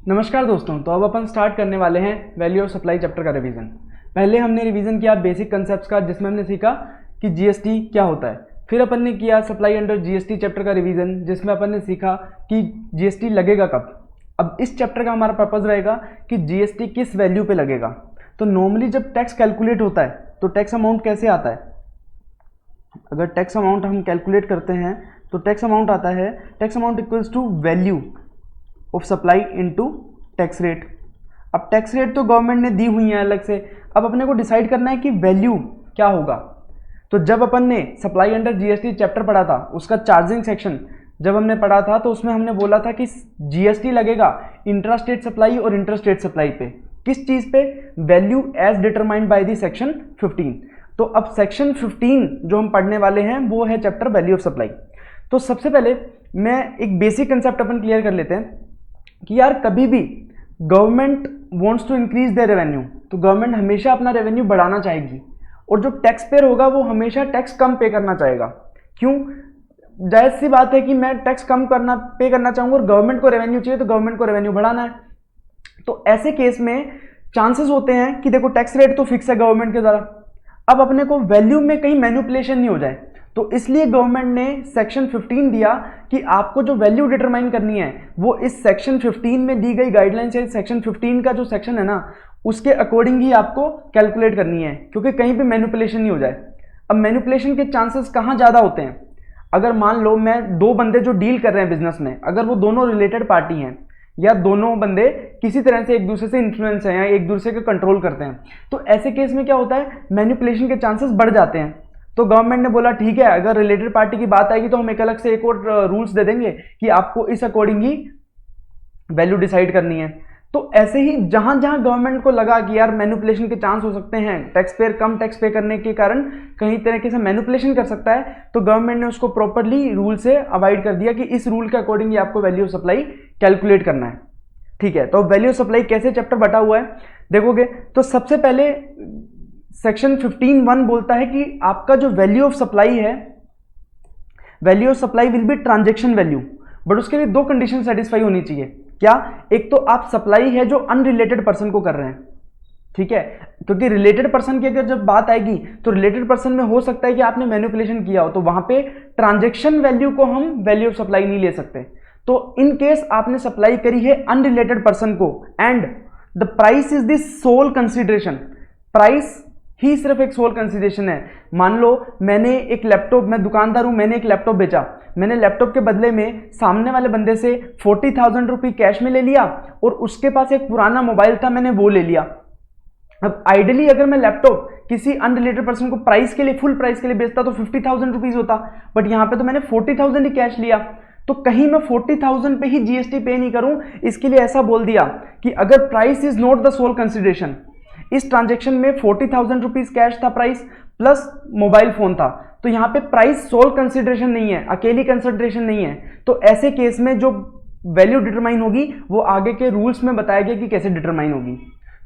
नमस्कार दोस्तों। तो अब अपन स्टार्ट करने वाले हैं वैल्यू ऑफ सप्लाई चैप्टर का रिवीजन। पहले हमने रिवीजन किया बेसिक कंसेप्ट्स का, जिसमें हमने सीखा कि जीएसटी क्या होता है। फिर अपन ने किया सप्लाई अंडर जीएसटी चैप्टर का रिवीजन, जिसमें अपन ने सीखा कि जीएसटी लगेगा कब। अब इस चैप्टर का हमारा पर्पज रहेगा कि जीएसटी किस वैल्यू पे लगेगा। तो नॉर्मली जब टैक्स कैलकुलेट होता है तो टैक्स अमाउंट कैसे आता है। अगर टैक्स अमाउंट हम कैलकुलेट करते हैं तो टैक्स अमाउंट आता है, tax amount equals to value of supply into tax rate. अब टैक्स रेट तो गवर्नमेंट ने दी हुई है अलग से, अब अपने को डिसाइड करना है कि वैल्यू क्या होगा। तो जब अपन ने सप्लाई अंडर जीएसटी चैप्टर पढ़ा था, उसका चार्जिंग सेक्शन जब हमने पढ़ा था, तो उसमें हमने बोला था कि जीएसटी लगेगा इंट्रा स्टेट सप्लाई और इंटर स्टेट सप्लाई पे। किस चीज पे? Value as determined by the section 15। तो अब सेक्शन 15 जो हम पढ़ने वाले हैं वो है चैप्टर वैल्यू ऑफ सप्लाई। तो सबसे पहले मैं एक बेसिक कंसेप्ट अपन क्लियर कर लेते हैं कि यार कभी भी government wants to increase their revenue, तो गवर्नमेंट हमेशा अपना रेवेन्यू बढ़ाना चाहेगी, और जो टैक्स पेयर होगा वो हमेशा टैक्स कम पे करना चाहेगा। क्यों? जायज़ सी बात है कि मैं टैक्स कम पे करना चाहूँगा और गवर्नमेंट को रेवेन्यू चाहिए, तो गवर्नमेंट को रेवेन्यू बढ़ाना है। तो ऐसे केस में चांसेस होते हैं कि देखो टैक्स रेट तो फिक्स है गवर्नमेंट के द्वारा, अब अपने को वैल्यू में कहीं मैनिपुलेशन नहीं हो जाए, तो इसलिए गवर्नमेंट ने सेक्शन 15 दिया कि आपको जो वैल्यू डिटरमाइन करनी है वो इस सेक्शन 15 में दी गई गाइडलाइन से, सेक्शन 15 का जो सेक्शन है ना उसके अकॉर्डिंग ही आपको कैलकुलेट करनी है, क्योंकि कहीं पे मैनिपुलेशन नहीं हो जाए। अब मैनिपुलेशन के चांसेस कहाँ ज़्यादा होते हैं? अगर मान लो मैं दो बंदे जो डील कर रहे हैं बिजनेस में, अगर वो दोनों रिलेटेड पार्टी हैं या दोनों बंदे किसी तरह से एक दूसरे से इन्फ्लुएंस हैं या एक दूसरे को कंट्रोल करते हैं, तो ऐसे केस में क्या होता है, मैनिपुलेशन के चांसेस बढ़ जाते हैं। तो गवर्नमेंट ने बोला ठीक है, अगर रिलेटेड पार्टी की बात आएगी तो हम एक अलग से एक और रूल्स दे देंगे कि आपको इस अकॉर्डिंग ही वैल्यू डिसाइड करनी है। तो ऐसे ही जहां जहां गवर्नमेंट को लगा कि यार मैनिपुलेशन के चांस हो सकते हैं, टैक्स पेयर कम टैक्स पे करने के कारण कहीं तरीके से मैनिपुलेशन कर सकता है, तो गवर्नमेंट ने उसको प्रॉपरली रूल से अवॉइड कर दिया कि इस रूल के अकॉर्डिंग ही आपको वैल्यू ऑफ सप्लाई कैलकुलेट करना है। ठीक है, तो वैल्यू ऑफ सप्लाई कैसे चैप्टर बटा हुआ है देखोगे तो सबसे पहले सेक्शन 15(1) बोलता है कि आपका जो वैल्यू ऑफ सप्लाई है, value of supply will be transaction value, but उसके लिए दो कंडीशन सेटिस्फाई होनी चाहिए। क्या? एक तो आप सप्लाई है जो अनरिलेटेड पर्सन को कर रहे हैं, ठीक है, क्योंकि रिलेटेड पर्सन की अगर जब बात आएगी तो रिलेटेड पर्सन में हो सकता है कि आपने मैनिपुलेशन किया हो, तो वहां पे ट्रांजैक्शन वैल्यू को हम वैल्यू ऑफ सप्लाई नहीं ले सकते। तो इन केस आपने सप्लाई करी है अनरिलेटेड पर्सन को and the price is the sole consideration, price ही सिर्फ एक सोल कंसिडरेशन है। मान लो मैंने एक लैपटॉप, मैं दुकानदार हूं, मैंने एक लैपटॉप बेचा, मैंने लैपटॉप के बदले में सामने वाले बंदे से 40,000 रुपये कैश में ले लिया और उसके पास एक पुराना मोबाइल था, मैंने वो ले लिया। अब आइडियली अगर मैं लैपटॉप किसी अनरिलेटेड पर्सन को प्राइस के लिए, फुल प्राइस के लिए बेचता तो 50,000 रुपीज होता, बट यहां पे तो मैंने 40,000 ही कैश लिया, तो कहीं मैं 40,000 पे ही जीएसटी पे नहीं करूं। इसके लिए ऐसा बोल दिया कि अगर price is not the sole consideration, इस ट्रांजैक्शन में 40,000 रुपीज कैश था प्राइस प्लस मोबाइल फोन था, तो यहां पे प्राइस सोल कंसिडरेशन नहीं है, अकेली कंसिडरेशन नहीं है। तो ऐसे केस में जो वैल्यू डिटरमाइन होगी वो आगे के रूल्स में बताया गया कि कैसे डिटरमाइन होगी।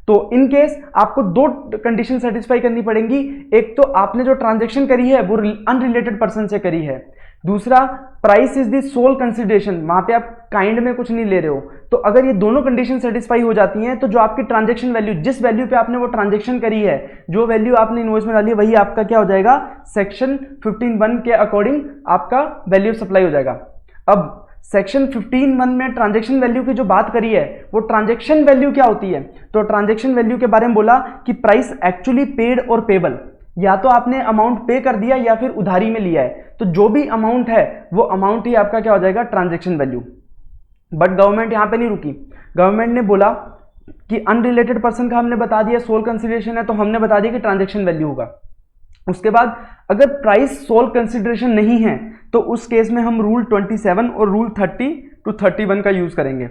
तो इन केस आपको दो कंडीशन सेटिस्फाई करनी पड़ेंगी, एक तो आपने जो ट्रांजैक्शन करी है वो अनरिलेटेड पर्सन से करी है, दूसरा price is the sole consideration, वहां पे आप काइंड में कुछ नहीं ले रहे हो। तो अगर ये दोनों कंडीशन सेटिस्फाई हो जाती हैं तो जो आपकी ट्रांजैक्शन वैल्यू, जिस वैल्यू पे आपने वो ट्रांजैक्शन करी है, जो वैल्यू आपने इनवॉइस में डाली है, वही आपका क्या हो जाएगा, सेक्शन 15(1) के अकॉर्डिंग आपका वैल्यू ऑफ सप्लाई हो जाएगा। अब सेक्शन 15(1) में ट्रांजैक्शन वैल्यू की जो बात करी है, वो ट्रांजैक्शन वैल्यू क्या होती है? तो ट्रांजैक्शन वैल्यू के बारे में बोला कि प्राइस एक्चुअली पेड और पेबल, या तो आपने अमाउंट पे कर दिया या फिर उधारी में लिया है, तो जो भी अमाउंट है वो अमाउंट ही आपका क्या हो जाएगा, ट्रांजैक्शन वैल्यू। बट गवर्नमेंट यहां पे नहीं रुकी, गवर्नमेंट ने बोला कि अनरिलेटेड पर्सन का हमने बता दिया सोल कंसिडरेशन है, तो हमने बता दिया कि ट्रांजैक्शन वैल्यू होगा। उसके बाद अगर प्राइस सोल कंसिडरेशन नहीं है तो उस केस में हम रूल 27 और रूल 30 to 31 का यूज करेंगे।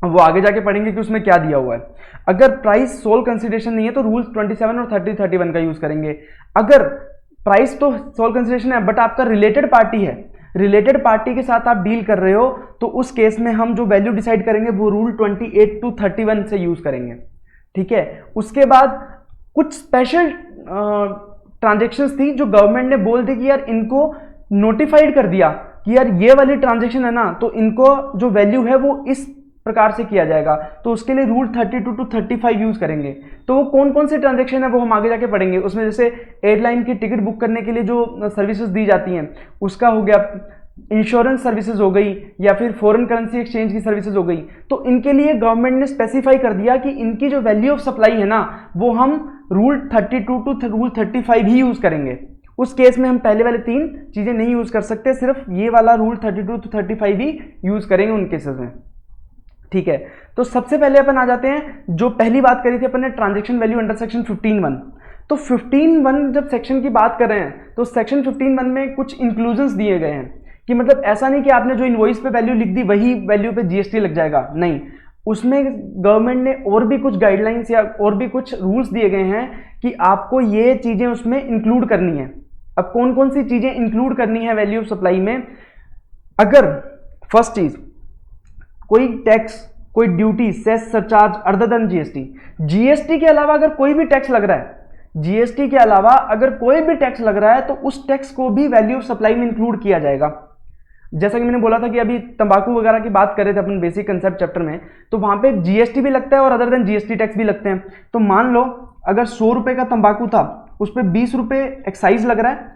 वो आगे जाके पढ़ेंगे कि उसमें क्या दिया हुआ है। अगर प्राइस सोल कंसिडरेशन नहीं है तो रूल्स 27 और 31 का यूज करेंगे। अगर प्राइस तो सोल कंसिडरेशन है बट आपका रिलेटेड पार्टी है, रिलेटेड पार्टी के साथ आप डील कर रहे हो, तो उस केस में हम जो वैल्यू डिसाइड करेंगे वो रूल 28 to 31 से यूज करेंगे। ठीक है, उसके बाद कुछ स्पेशल ट्रांजेक्शन्स थी जो गवर्नमेंट ने बोल दी कि यार इनको नोटिफाइड कर दिया कि यार ये वाली ट्रांजेक्शन है ना, तो इनको जो वैल्यू है वो इस प्रकार से किया जाएगा, तो उसके लिए रूल 32 to 35 यूज करेंगे। तो वो कौन कौन से ट्रांजेक्शन है वो हम आगे जाके पढ़ेंगे। उसमें जैसे एयरलाइन की टिकट बुक करने के लिए जो सर्विसेज दी जाती हैं उसका हो गया, इंश्योरेंस सर्विसेज हो गई, या फिर फॉरेन करेंसी एक्सचेंज की सर्विसेज हो गई। तो इनके लिए गवर्नमेंट ने स्पेसिफाई कर दिया कि इनकी जो वैल्यू ऑफ सप्लाई है ना वो हम rule 32 to rule 35 he use करेंगे। उस केस में हम पहले वाले 3 चीजें नहीं यूज कर सकते, सिर्फ ये वाला रूल 32 to 35 ही यूज करेंगे उन केसेस में। ठीक है, तो सबसे पहले अपन आ जाते हैं, जो पहली बात करी थी अपन ने ट्रांजैक्शन वैल्यू अंडर सेक्शन 15(1). तो 15(1) जब सेक्शन की बात कर रहे हैं तो सेक्शन 15(1) में कुछ इंक्लूजन्स दिए गए हैं कि मतलब ऐसा नहीं कि आपने जो इनवॉइस पे वैल्यू लिख दी वही वैल्यू पे जीएसटी लग जाएगा, नहीं। उसमें गवर्नमेंट ने और भी कुछ गाइडलाइंस या और भी कुछ रूल्स दिए गए हैं कि आपको ये चीजें उसमें इंक्लूड करनी है। अब कौन कौन सी चीजें इंक्लूड करनी है वैल्यू ऑफ सप्लाई में? अगर फर्स्ट चीज कोई टैक्स, कोई duty, cess, surcharge other than GST, GST के अलावा अगर कोई भी टैक्स लग रहा है, जीएसटी के अलावा अगर कोई भी टैक्स लग रहा है तो उस टैक्स को भी वैल्यू ऑफ सप्लाई में इंक्लूड किया जाएगा। जैसा कि मैंने बोला था कि अभी तंबाकू वगैरह की बात कर रहे थे अपन बेसिक कंसेप्ट चैप्टर में, तो वहां पे जीएसटी भी लगता है और अदर देन जीएसटी टैक्स भी लगते हैं। तो मान लो अगर 100 रुपए का तंबाकू था, उस पर 20 रुपए एक्साइज लग रहा है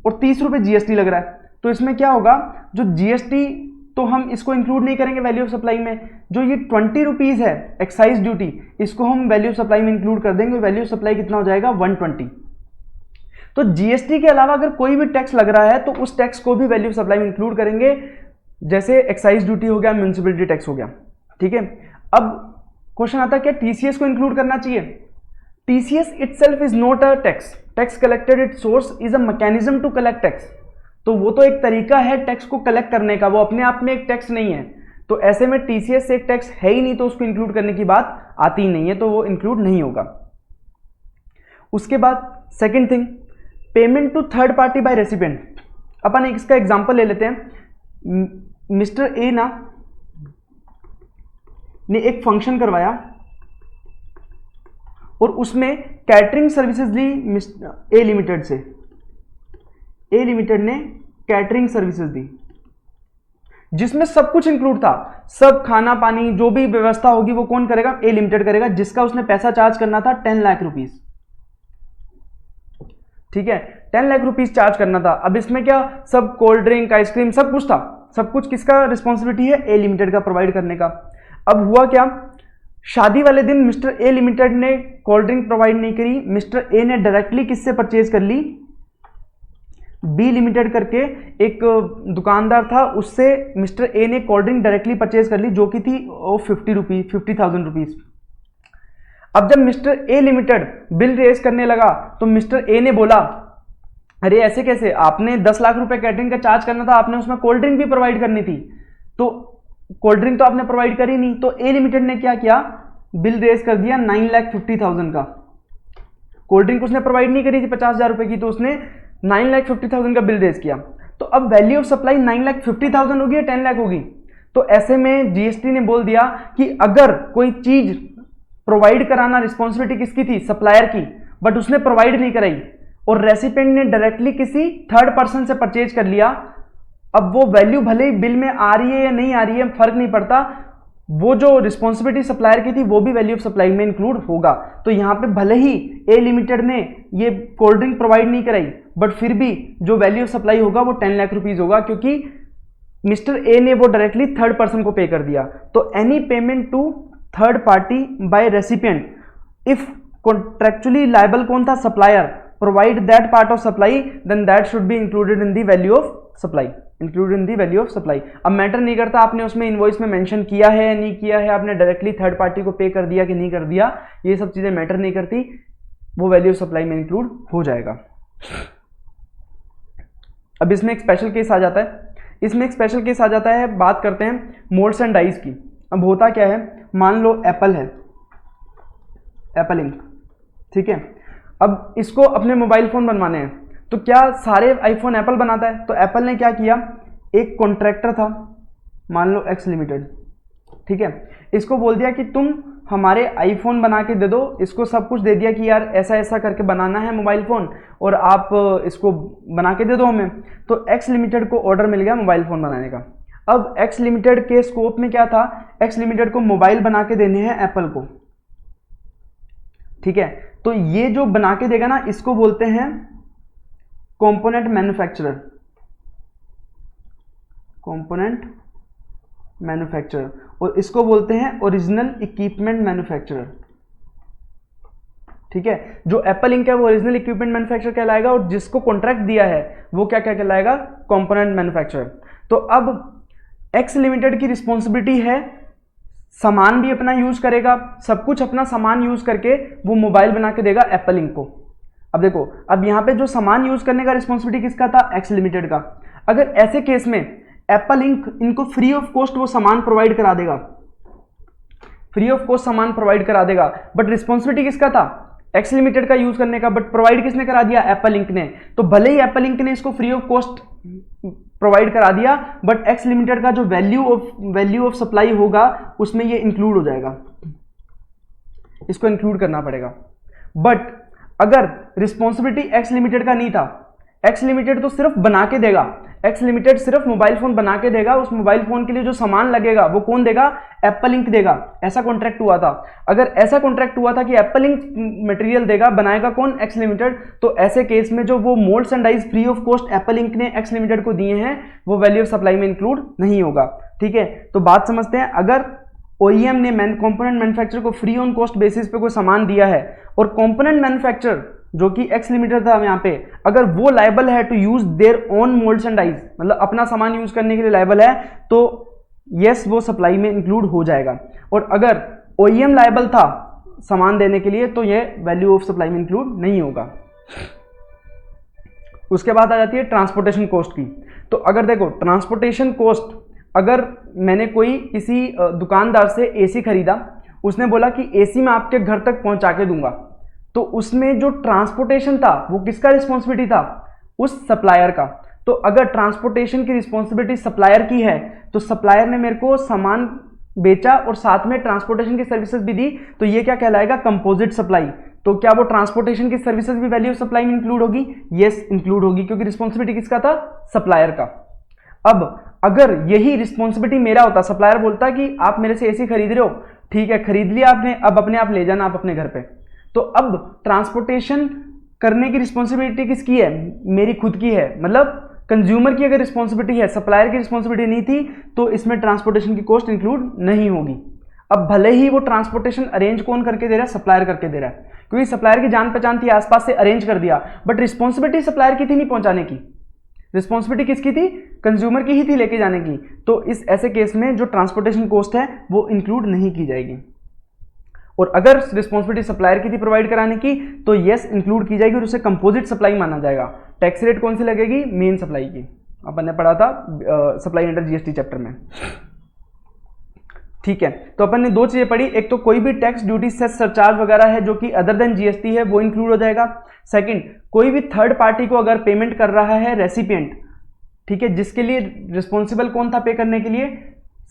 और 30 रुपए जीएसटी लग रहा है, तो इसमें क्या होगा, जो जीएसटी तो हम इसको इंक्लूड नहीं करेंगे वैल्यू ऑफ सप्लाई में। जो ये 20 रुपीज है एक्साइज ड्यूटी, इसको हम वैल्यू ऑफ सप्लाई में इंक्लूड कर देंगे। वैल्यू ऑफ सप्लाई कितना हो जाएगा, 120। तो जीएसटी के अलावा अगर कोई भी टैक्स लग रहा है तो उस टैक्स को भी वैल्यू ऑफ सप्लाई में इंक्लूड करेंगे, जैसे एक्साइज ड्यूटी हो गया, म्युनिसिपैलिटी टैक्स हो गया। ठीक है, अब क्वेश्चन आता है क्या टीसीएस को इंक्लूड करना चाहिए? TCS itself is not a tax, tax collected at source is a mechanism to collect tax. तो वो तो एक तरीका है टैक्स को कलेक्ट करने का, वो अपने आप में एक टैक्स नहीं है। तो ऐसे में टीसीएस एक टैक्स है ही नहीं, तो उसको इंक्लूड करने की बात आती ही नहीं है, तो वो इंक्लूड नहीं होगा। उसके बाद second thing, payment to third party by recipient. अपन एक इसका एग्जांपल ले लेते हैं। मिस्टर ए ने एक फंक्शन करवाया और उसमें कैटरिंग सर्विसेज ली ए लिमिटेड से। ए लिमिटेड ने कैटरिंग सर्विसेज दी जिसमें सब कुछ इंक्लूड था, सब खाना पानी जो भी व्यवस्था होगी वो कौन करेगा, ए लिमिटेड करेगा, जिसका उसने पैसा चार्ज करना था 10 लाख रुपीज। ठीक है, 10 लाख रुपीज चार्ज करना था। अब इसमें क्या, सब कोल्ड ड्रिंक, आइसक्रीम सब कुछ था, सब कुछ किसका रिस्पॉन्सिबिलिटी है, ए लिमिटेड का प्रोवाइड करने का। अब हुआ क्या, शादी वाले दिन मिस्टर ए लिमिटेड ने कोल्ड ड्रिंक प्रोवाइड नहीं करी, मिस्टर ए ने डायरेक्टली किससे परचेज कर ली, बी लिमिटेड करके एक दुकानदार था, उससे मिस्टर ए ने कोल्ड ड्रिंक डायरेक्टली परचेज कर ली, जो कि थी 50,000 रुपीज। अब जब mister A limited bill raise करने लगा तो मिस्टर ए ने बोला, अरे ऐसे कैसे, आपने 10 लाख रुपए कैटरिंग का चार्ज करना था, आपने उसमें कोल्ड ड्रिंक भी प्रोवाइड करनी थी, तो कोल्ड ड्रिंक तो आपने प्रोवाइड करी नहीं। तो ए लिमिटेड ने क्या किया, बिल रेज कर दिया 9,50,000 का। कोल्ड ड्रिंक उसने प्रोवाइड नहीं करी थी 50,000 रुपए की, तो उसने 9,50,000 का बिल रेज किया। तो अब वैल्यू ऑफ सप्लाई 9,50,000 होगी या 10 लाख होगी? तो ऐसे में जीएसटी ने बोल दिया कि अगर कोई चीज प्रोवाइड कराना रिस्पॉन्सिबिलिटी किसकी थी, सप्लायर की, बट उसने प्रोवाइड नहीं कराई और रेसिपिएंट ने डायरेक्टली किसी थर्ड पर्सन से परचेज कर लिया, अब वो वैल्यू भले ही बिल में आ रही है या नहीं आ रही है फर्क नहीं पड़ता, वो जो रिस्पॉन्सिबिलिटी सप्लायर की थी वो भी वैल्यू ऑफ सप्लाई में इंक्लूड होगा। तो यहां पे भले ही ए लिमिटेड ने ये कोल्ड ड्रिंक प्रोवाइड नहीं कराई, बट फिर भी जो वैल्यू ऑफ सप्लाई होगा वो 10 लाख रुपीज होगा, क्योंकि मिस्टर ए ने वो डायरेक्टली थर्ड पर्सन को पे कर दिया। तो any payment to third party by recipient if contractually liable कौन था, supplier, provide that part of supply, then that should be included in the value of supply, included in the value of supply. अब matter नहीं करता आपने उसमें invoice में mention किया है या नहीं किया है, आपने डायरेक्टली थर्ड पार्टी को पे कर दिया कि नहीं कर दिया, ये सब चीजें मैटर नहीं करती, वो वैल्यू ऑफ सप्लाई में इंक्लूड हो जाएगा। अब इसमें एक स्पेशल केस आ जाता है, बात करते हैं मोल्ड्स एंड डाइज की। अब होता क्या है, मान लो एप्पल है, एप्पल इंक, ठीक है, अब इसको अपने मोबाइल फोन बनवाने हैं, तो क्या सारे आईफोन एप्पल बनाता है? तो एप्पल ने क्या किया, एक कॉन्ट्रैक्टर था, मान लो एक्स लिमिटेड, ठीक है, इसको बोल दिया कि तुम हमारे आईफोन बना के दे दो, इसको सब कुछ दे दिया कि यार ऐसा ऐसा करके बनाना है मोबाइल फ़ोन और आप इसको बना के दे दो हमें। तो एक्स लिमिटेड को ऑर्डर मिल गया मोबाइल फ़ोन बनाने का। अब एक्स लिमिटेड के स्कोप में क्या था, एक्स लिमिटेड को मोबाइल बना के देने हैं एप्पल को, ठीक है। तो ये जो बना के देगा ना, इसको बोलते हैं कंपोनेंट मैन्युफैक्चरर, कंपोनेंट मैन्युफैक्चरर, और इसको बोलते हैं ओरिजिनल इक्विपमेंट मैन्युफैक्चरर, ठीक है। जो एप्पल इंक है वो ओरिजिनल इक्विपमेंट मैन्युफैक्चरर कहलाएगा, और जिसको कॉन्ट्रैक्ट दिया है वो क्या क्या कहलाएगा, कंपोनेंट मैन्युफैक्चरर। तो अब एक्स लिमिटेड की रिस्पॉन्सिबिलिटी है, सामान भी अपना यूज करेगा, सब कुछ अपना सामान यूज करके वो मोबाइल बना के देगा एप्पल इंक को। अब देखो, अब यहां पे जो सामान यूज करने का रिस्पॉन्सिबिलिटी किसका था, एक्स लिमिटेड का। अगर ऐसे केस में एप्पल इंक इनको फ्री ऑफ कॉस्ट वो सामान प्रोवाइड करा देगा, फ्री ऑफ कॉस्ट सामान प्रोवाइड करा देगा, बट रिस्पॉन्सिबिलिटी किसका था, एक्स लिमिटेड का यूज करने का, बट प्रोवाइड किसने करा दिया, एप्पल इंक ने। तो भले ही एप्पल इंक ने इसको फ्री ऑफ कॉस्ट प्रोवाइड करा दिया, बट एक्स लिमिटेड का जो वैल्यू ऑफ सप्लाई होगा उसमें ये इंक्लूड हो जाएगा, इसको इंक्लूड करना पड़ेगा। बट अगर रिस्पॉन्सिबिलिटी एक्स लिमिटेड का नहीं था, एक्स लिमिटेड तो सिर्फ बना के देगा, एक्स लिमिटेड सिर्फ मोबाइल फोन बना के देगा, उस मोबाइल फोन के लिए जो सामान लगेगा वो कौन देगा, एप्पल इंक देगा, ऐसा कॉन्ट्रैक्ट हुआ था। अगर ऐसा कॉन्ट्रैक्ट हुआ था कि एप्पल इंक मटेरियल देगा, बनाएगा कौन, एक्स लिमिटेड, तो ऐसे केस में जो वो moulds and dies free of cost Apple Inc ने एक्स लिमिटेड को दिए हैं वो वैल्यू ऑफ सप्लाई में इंक्लूड नहीं होगा, ठीक है। तो बात समझते हैं, अगर ओईएम ने कंपोनेंट मैन्युफैक्चरर को फ्री ऑन कॉस्ट बेसिस पे कोई सामान दिया है, और कंपोनेंट मैन्युफैक्चरर जो कि एक्स लिमिटेड था यहाँ पे, अगर वो लायबल है to use their own moulds and dies, मतलब अपना सामान यूज करने के लिए लायबल है, तो यस वो सप्लाई में इंक्लूड हो जाएगा। और अगर ओईएम लायबल था सामान देने के लिए तो ये वैल्यू ऑफ सप्लाई में इंक्लूड नहीं होगा। उसके बाद आ जाती है ट्रांसपोर्टेशन कॉस्ट की। तो अगर देखो ट्रांसपोर्टेशन कॉस्ट, अगर मैंने कोई किसी दुकानदार से एसी खरीदा, उसने बोला कि एसी मैं आपके घर तक पहुंचा के दूंगा, तो उसमें जो ट्रांसपोर्टेशन था वो किसका रिस्पॉन्सिबिलिटी था, उस सप्लायर का। तो अगर ट्रांसपोर्टेशन की रिस्पॉन्सिबिलिटी सप्लायर की है, तो सप्लायर ने मेरे को सामान बेचा और साथ में ट्रांसपोर्टेशन की सर्विसेज भी दी, तो ये क्या कहलाएगा, कंपोजिट सप्लाई। तो क्या वो ट्रांसपोर्टेशन की सर्विसेज भी वैल्यू ऑफ सप्लाई में इंक्लूड होगी, यस इंक्लूड होगी, क्योंकि रिस्पॉन्सिबिलिटी किसका था, सप्लायर का। अब अगर यही रिस्पॉन्सिबिलिटी मेरा होता, सप्लायर बोलता कि आप मेरे से एसी खरीद रहे हो, ठीक है खरीद लिया आपने, अब अपने आप ले जाना आप अपने घर पे, तो अब ट्रांसपोर्टेशन करने की रिस्पॉन्सिबिलिटी किसकी है, मेरी खुद की है, मतलब कंज्यूमर की अगर रिस्पॉन्सिबिलिटी है, सप्लायर की रिस्पॉन्सिबिलिटी नहीं थी, तो इसमें ट्रांसपोर्टेशन की कॉस्ट इंक्लूड नहीं होगी। अब भले ही वो ट्रांसपोर्टेशन अरेंज कौन करके दे रहा है, सप्लायर करके दे रहा है, क्योंकि सप्लायर की जान पहचान थी, आसपास से अरेंज कर दिया, बट रिस्पॉन्सिबिलिटी सप्लायर की थी नहीं पहुंचाने की, रिस्पॉन्सिबिलिटी किसकी थी, कंज्यूमर की ही थी लेके जाने की। तो इस ऐसे केस में जो ट्रांसपोर्टेशन कॉस्ट है वो इंक्लूड नहीं की जाएगी। और अगर रिस्पॉन्सिबिलिटी सप्लायर की थी प्रोवाइड कराने की, तो यस इंक्लूड की जाएगी और उसे कंपोजिट सप्लाई माना जाएगा। टैक्स रेट कौन सी लगेगी, मेन सप्लाई की, अपन ने पढ़ा था सप्लाई अंडर जीएसटी चैप्टर में, ठीक है। तो अपन ने दो चीजें पढ़ी, एक तो कोई भी टैक्स ड्यूटी सेस सरचार्ज वगैरह है जो कि अदर देन जीएसटी है वो इंक्लूड हो जाएगा। सेकंड, कोई भी थर्ड पार्टी को अगर पेमेंट कर रहा है रेसिपिएंट, ठीक है, जिसके लिए रिस्पॉन्सिबल कौन था पे करने के लिए,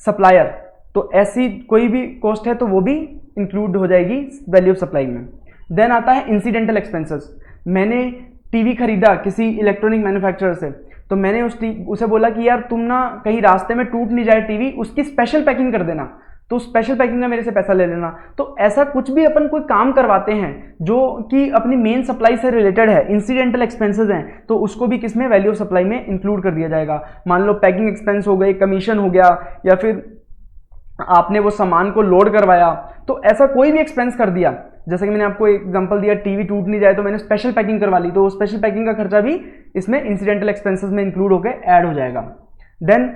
सप्लायर, तो ऐसी कोई भी कॉस्ट है तो वो भी इंक्लूड हो जाएगी वैल्यू ऑफ सप्लाई में। देन आता है इंसिडेंटल एक्सपेंसेस। मैंने टीवी खरीदा किसी इलेक्ट्रॉनिक मैन्युफैक्चरर से, तो मैंने उसे बोला कि यार तुम ना कहीं रास्ते में टूट नहीं जाए टीवी, उसकी स्पेशल पैकिंग कर देना, तो स्पेशल पैकिंग का मेरे से पैसा ले लेना। तो ऐसा कुछ भी अपन कोई काम करवाते हैं जो कि अपनी मेन सप्लाई से रिलेटेड है, इंसिडेंटल एक्सपेंसेस हैं, तो उसको भी किसमें, वैल्यू ऑफ सप्लाई में इंक्लूड कर दिया जाएगा। मान लो पैकिंग एक्सपेंस हो गए, कमीशन हो गया, या फिर आपने वो सामान को लोड करवाया, तो ऐसा कोई भी एक्सपेंस कर दिया, जैसे कि मैंने आपको एग्जांपल दिया टीवी टूट नहीं जाए तो मैंने स्पेशल पैकिंग करवा ली, तो वो स्पेशल पैकिंग का खर्चा भी इसमें इंसिडेंटल एक्सपेंसेस में इंक्लूड होकर ऐड हो जाएगा। देन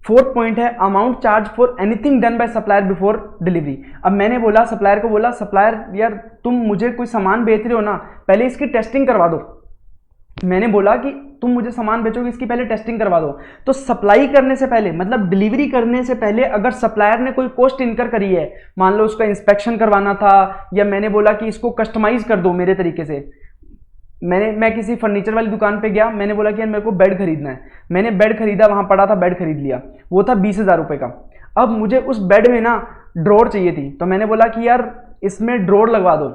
फोर्थ पॉइंट है amount charge for anything done by supplier before delivery. अब मैंने बोला सप्लायर को, बोला सप्लायर यार तुम मुझे कोई सामान बेच रहे हो ना, पहले इसकी टेस्टिंग करवा दो। मैंने बोला कि तुम मुझे सामान बेचोगे, इसकी पहले टेस्टिंग करवा दो। तो सप्लाई करने से पहले, मतलब डिलीवरी करने से पहले अगर सप्लायर ने कोई कॉस्ट इनकर करी है, मान लो उसका इंस्पेक्शन करवाना था, या मैंने बोला कि इसको कस्टमाइज कर दो मेरे तरीके से, मैं किसी फर्नीचर वाली दुकान पे गया, मैंने बोला कि यार मेरे को बेड खरीदना है, मैंने बेड खरीदा, वहां पड़ा था, बेड खरीद लिया, वो था 20,000 रुपए का। अब मुझे उस बेड में ना ड्रॉर चाहिए थी, तो मैंने बोला कि यार इसमें ड्रॉर लगवा दो,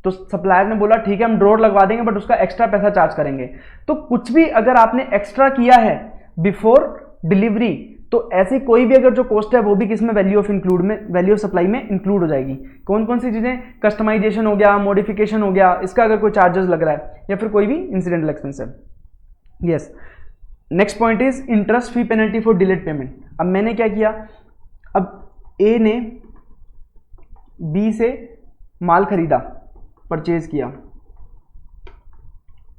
तो सप्लायर ने बोला ठीक है हम ड्रॉर लगवा देंगे बट उसका एक्स्ट्रा पैसा चार्ज करेंगे। तो कुछ भी अगर आपने एक्स्ट्रा किया है बिफोर डिलीवरी, तो ऐसी कोई भी अगर जो कॉस्ट है वो भी किस में, वैल्यू ऑफ इंक्लूड में, वैल्यू ऑफ सप्लाई में इंक्लूड हो जाएगी। कौन कौन सी चीजें, कस्टमाइजेशन हो गया, मॉडिफिकेशन हो गया, इसका अगर कोई चार्जेस लग रहा है, या फिर कोई भी इंसिडेंटल एक्सपेंस है। Yes, next point is interest fee penalty for delayed payment. अब मैंने क्या किया, अब ए ने बी से माल खरीदा, परचेज किया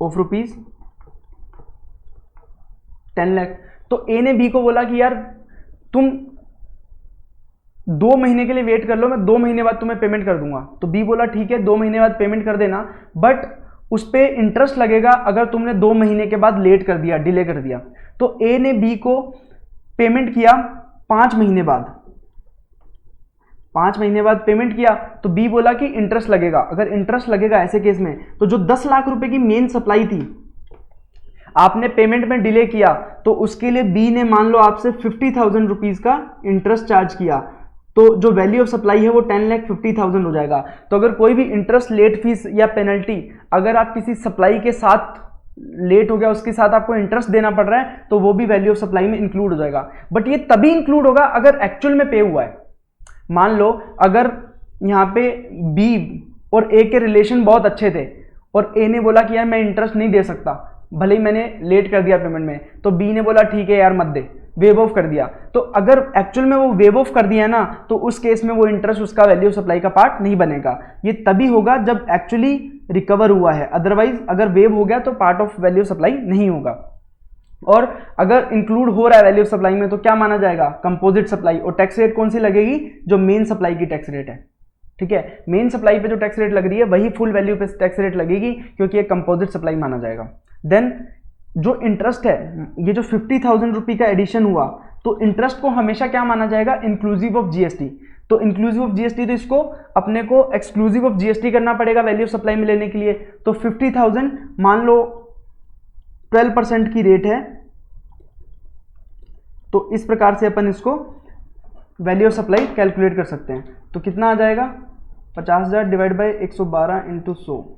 ऑफ रुपीज 10 लाख। तो ए ने बी को बोला कि यार तुम 2 महीने के लिए वेट कर लो, मैं 2 महीने बाद तुम्हें पेमेंट कर दूंगा। तो बी बोला ठीक है 2 महीने बाद पेमेंट कर देना, बट उस पर इंटरेस्ट लगेगा अगर तुमने 2 महीने के बाद लेट कर दिया, डिले कर दिया। तो ए ने बी को पेमेंट किया 5 महीने बाद, 5 महीने बाद पेमेंट किया। तो बी बोला कि इंटरेस्ट लगेगा। अगर इंटरेस्ट लगेगा ऐसे केस में, तो जो 10 लाख रुपए की मेन सप्लाई थी, आपने पेमेंट में डिले किया, तो उसके लिए बी ने मान लो आपसे 50,000 रुपीज का इंटरेस्ट चार्ज किया, तो जो वैल्यू ऑफ सप्लाई है वो 10,50,000 हो जाएगा। तो अगर कोई भी इंटरेस्ट, लेट फीस या पेनल्टी अगर आप किसी सप्लाई के साथ लेट हो गया, उसके साथ आपको इंटरेस्ट देना पड़ रहा है, तो वो भी वैल्यू ऑफ सप्लाई में इंक्लूड हो जाएगा। बट ये तभी इंक्लूड होगा अगर एक्चुअल में पे हुआ है। मान लो अगर यहाँ पे बी और ए के रिलेशन बहुत अच्छे थे और ए ने बोला कि यार मैं इंटरेस्ट नहीं दे सकता, भले ही मैंने लेट कर दिया पेमेंट में, तो बी ने बोला ठीक है यार मत दे, वेव ऑफ कर दिया। तो अगर एक्चुअल में वो वेव ऑफ कर दिया ना, तो उस केस में वो इंटरेस्ट उसका वैल्यू सप्लाई का पार्ट नहीं बनेगा। ये तभी होगा जब एक्चुअली रिकवर हुआ है, अदरवाइज अगर वेव हो गया तो पार्ट ऑफ वैल्यू सप्लाई नहीं होगा। और अगर इंक्लूड हो रहा है वैल्यू सप्लाई में, तो क्या माना जाएगा, कंपोजिट सप्लाई। और टैक्स रेट कौन सी लगेगी, जो मेन सप्लाई की टैक्स रेट है। ठीक है, मेन सप्लाई पे जो टैक्स रेट लग रही है वही फुल वैल्यू पे टैक्स रेट लगेगी, क्योंकि ये कंपोजिट सप्लाई माना जाएगा। देन जो इंटरेस्ट है, ये जो 50,000 रुपये का एडिशन हुआ, तो इंटरेस्ट को हमेशा क्या माना जाएगा, इंक्लूसिव ऑफ जीएसटी। तो इंक्लूसिव ऑफ जीएसटी, तो इसको अपने को एक्सक्लूसिव ऑफ जीएसटी करना पड़ेगा वैल्यू ऑफ सप्लाई में लेने के लिए। तो 50,000 मान लो 12% की रेट है, तो इस प्रकार से अपन इसको वैल्यू ऑफ सप्लाई कैलकुलेट कर सकते हैं। तो कितना आ जाएगा, 50,000 divide by 112 into 100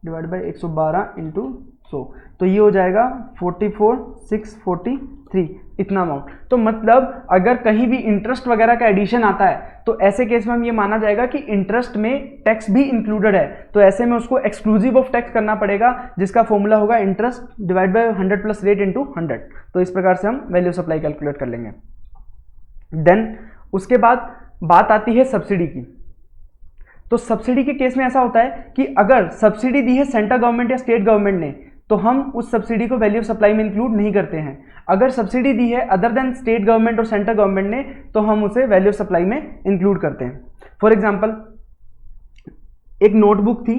divide by 112 into 100, तो ये हो जाएगा 44,643 इतना अमाउंट। तो मतलब अगर कहीं भी इंटरेस्ट वगैरह का एडिशन आता है, तो ऐसे केस में हम ये माना जाएगा कि इंटरेस्ट में टैक्स भी इंक्लूडेड है, तो ऐसे में उसको एक्सक्लूसिव ऑफ टैक्स करना पड़ेगा, जिसका फॉर्मूला होगा interest divide by 100 plus rate into 100। तो इस प्रकार से हम वैल्यू सप्लाई कैलकुलेट कर लेंगे। देन उसके बाद बात आती है सब्सिडी की। तो सब्सिडी के केस में ऐसा होता है कि अगर सब्सिडी दी है सेंट्रल गवर्नमेंट या स्टेट गवर्नमेंट ने, तो हम उस सब्सिडी को वैल्यू ऑफ सप्लाई में इंक्लूड नहीं करते हैं। अगर सब्सिडी दी है अदर देन स्टेट गवर्नमेंट और सेंट्रल गवर्नमेंट ने, तो हम उसे वैल्यू ऑफ सप्लाई में इंक्लूड करते हैं। फॉर एग्जांपल, एक नोटबुक थी,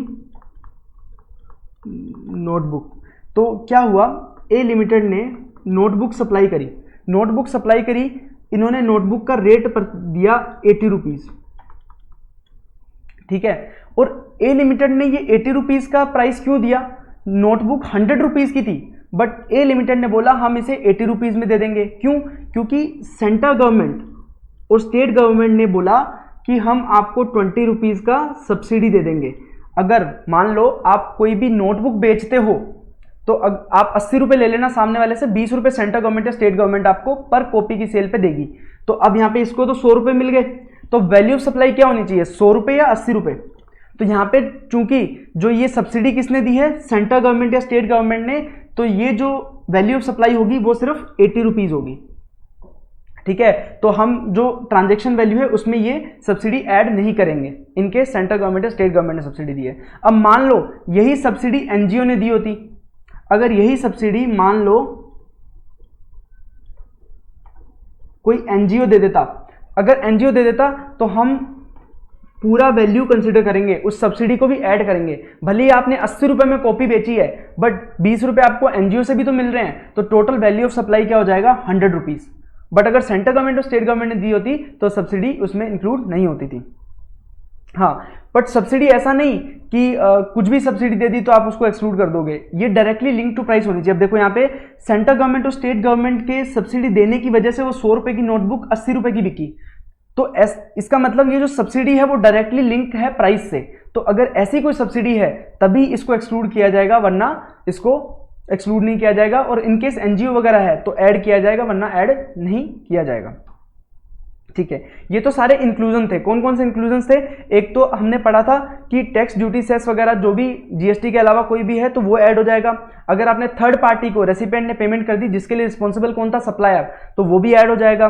नोटबुक, तो क्या हुआ, ए लिमिटेड ने नोटबुक सप्लाई करी, नोटबुक सप्लाई करी, इन्होंने नोटबुक का रेट पर दिया 80 रुपीज, ठीक है। और ए लिमिटेड ने ये 80 रुपीज का प्राइस क्यों दिया, नोटबुक 100 रुपीज की थी, बट ए लिमिटेड ने बोला हम इसे 80 रुपीज में दे देंगे। क्यों, क्योंकि सेंट्रल गवर्नमेंट और स्टेट गवर्नमेंट ने बोला कि हम आपको 20 रुपीज का सब्सिडी दे देंगे। अगर मान लो आप कोई भी नोटबुक बेचते हो, तो आप 80 रुपये ले लेना सामने वाले से, 20 रुपये सेंट्रल गवर्नमेंट या स्टेट गवर्नमेंट आपको पर कॉपी की सेल पे देगी। तो अब यहाँ पे इसको तो 100 रुपये मिल गए, तो वैल्यू ऑफ सप्लाई क्या होनी चाहिए, 100 रुपये या 80 रुपये। तो यहाँ पे चूंकि जो ये सब्सिडी किसने दी है, सेंट्रल गवर्नमेंट या स्टेट गवर्नमेंट ने, तो ये जो वैल्यू ऑफ सप्लाई होगी वो सिर्फ 80 रुपीज होगी, ठीक है। तो हम जो ट्रांजैक्शन वैल्यू है उसमें ये सब्सिडी ऐड नहीं करेंगे, इनके सेंट्रल गवर्नमेंट या स्टेट गवर्नमेंट ने सब्सिडी दी है। अब मान लो यही सब्सिडी एनजीओ ने दी होती, अगर यही सब्सिडी मान लो कोई एनजीओ दे देता, अगर एनजीओ दे देता तो हम पूरा वैल्यू कंसिडर करेंगे, उस सब्सिडी को भी ऐड करेंगे। भले ही आपने 80 रुपये में कॉपी बेची है, बट 20 रुपये आपको एनजीओ से भी तो मिल रहे हैं, तो टोटल वैल्यू ऑफ सप्लाई क्या हो जाएगा, 100 रुपीज। बट अगर सेंट्रल गवर्नमेंट और स्टेट गवर्नमेंट ने दी होती तो सब्सिडी उसमें इंक्लूड नहीं होती थी। हाँ, बट सब्सिडी ऐसा नहीं कि कुछ भी सब्सिडी दे दी तो आप उसको एक्सक्लूड कर दोगे, ये डायरेक्टली लिंक टू प्राइस होनी चाहिए। अब देखो यहाँ पे सेंट्रल गवर्नमेंट और स्टेट गवर्नमेंट के सब्सिडी देने की वजह से वो 100 रुपये की नोटबुक 80 रुपये की बिकी, तो इसका मतलब ये जो सब्सिडी है वो डायरेक्टली लिंक है प्राइस से। तो अगर ऐसी कोई सब्सिडी है तभी इसको एक्सक्लूड किया जाएगा, वरना इसको एक्सक्लूड नहीं किया जाएगा, और इनकेस एनजीओ वगैरह है तो ऐड किया जाएगा, वरना ऐड नहीं किया जाएगा। ठीक है, ये तो सारे इंक्लूजन थे। कौन कौन से इंक्लूजन थे? एक तो हमने पढ़ा था कि टैक्स, ड्यूटी, सेस वगैरह जो भी जीएसटी के अलावा कोई भी है तो वो ऐड हो जाएगा। अगर आपने थर्ड पार्टी को, रेसिपिएंट ने पेमेंट कर दी, जिसके लिए रिस्पॉन्सिबल कौन था? सप्लायर, तो वो भी ऐड हो जाएगा।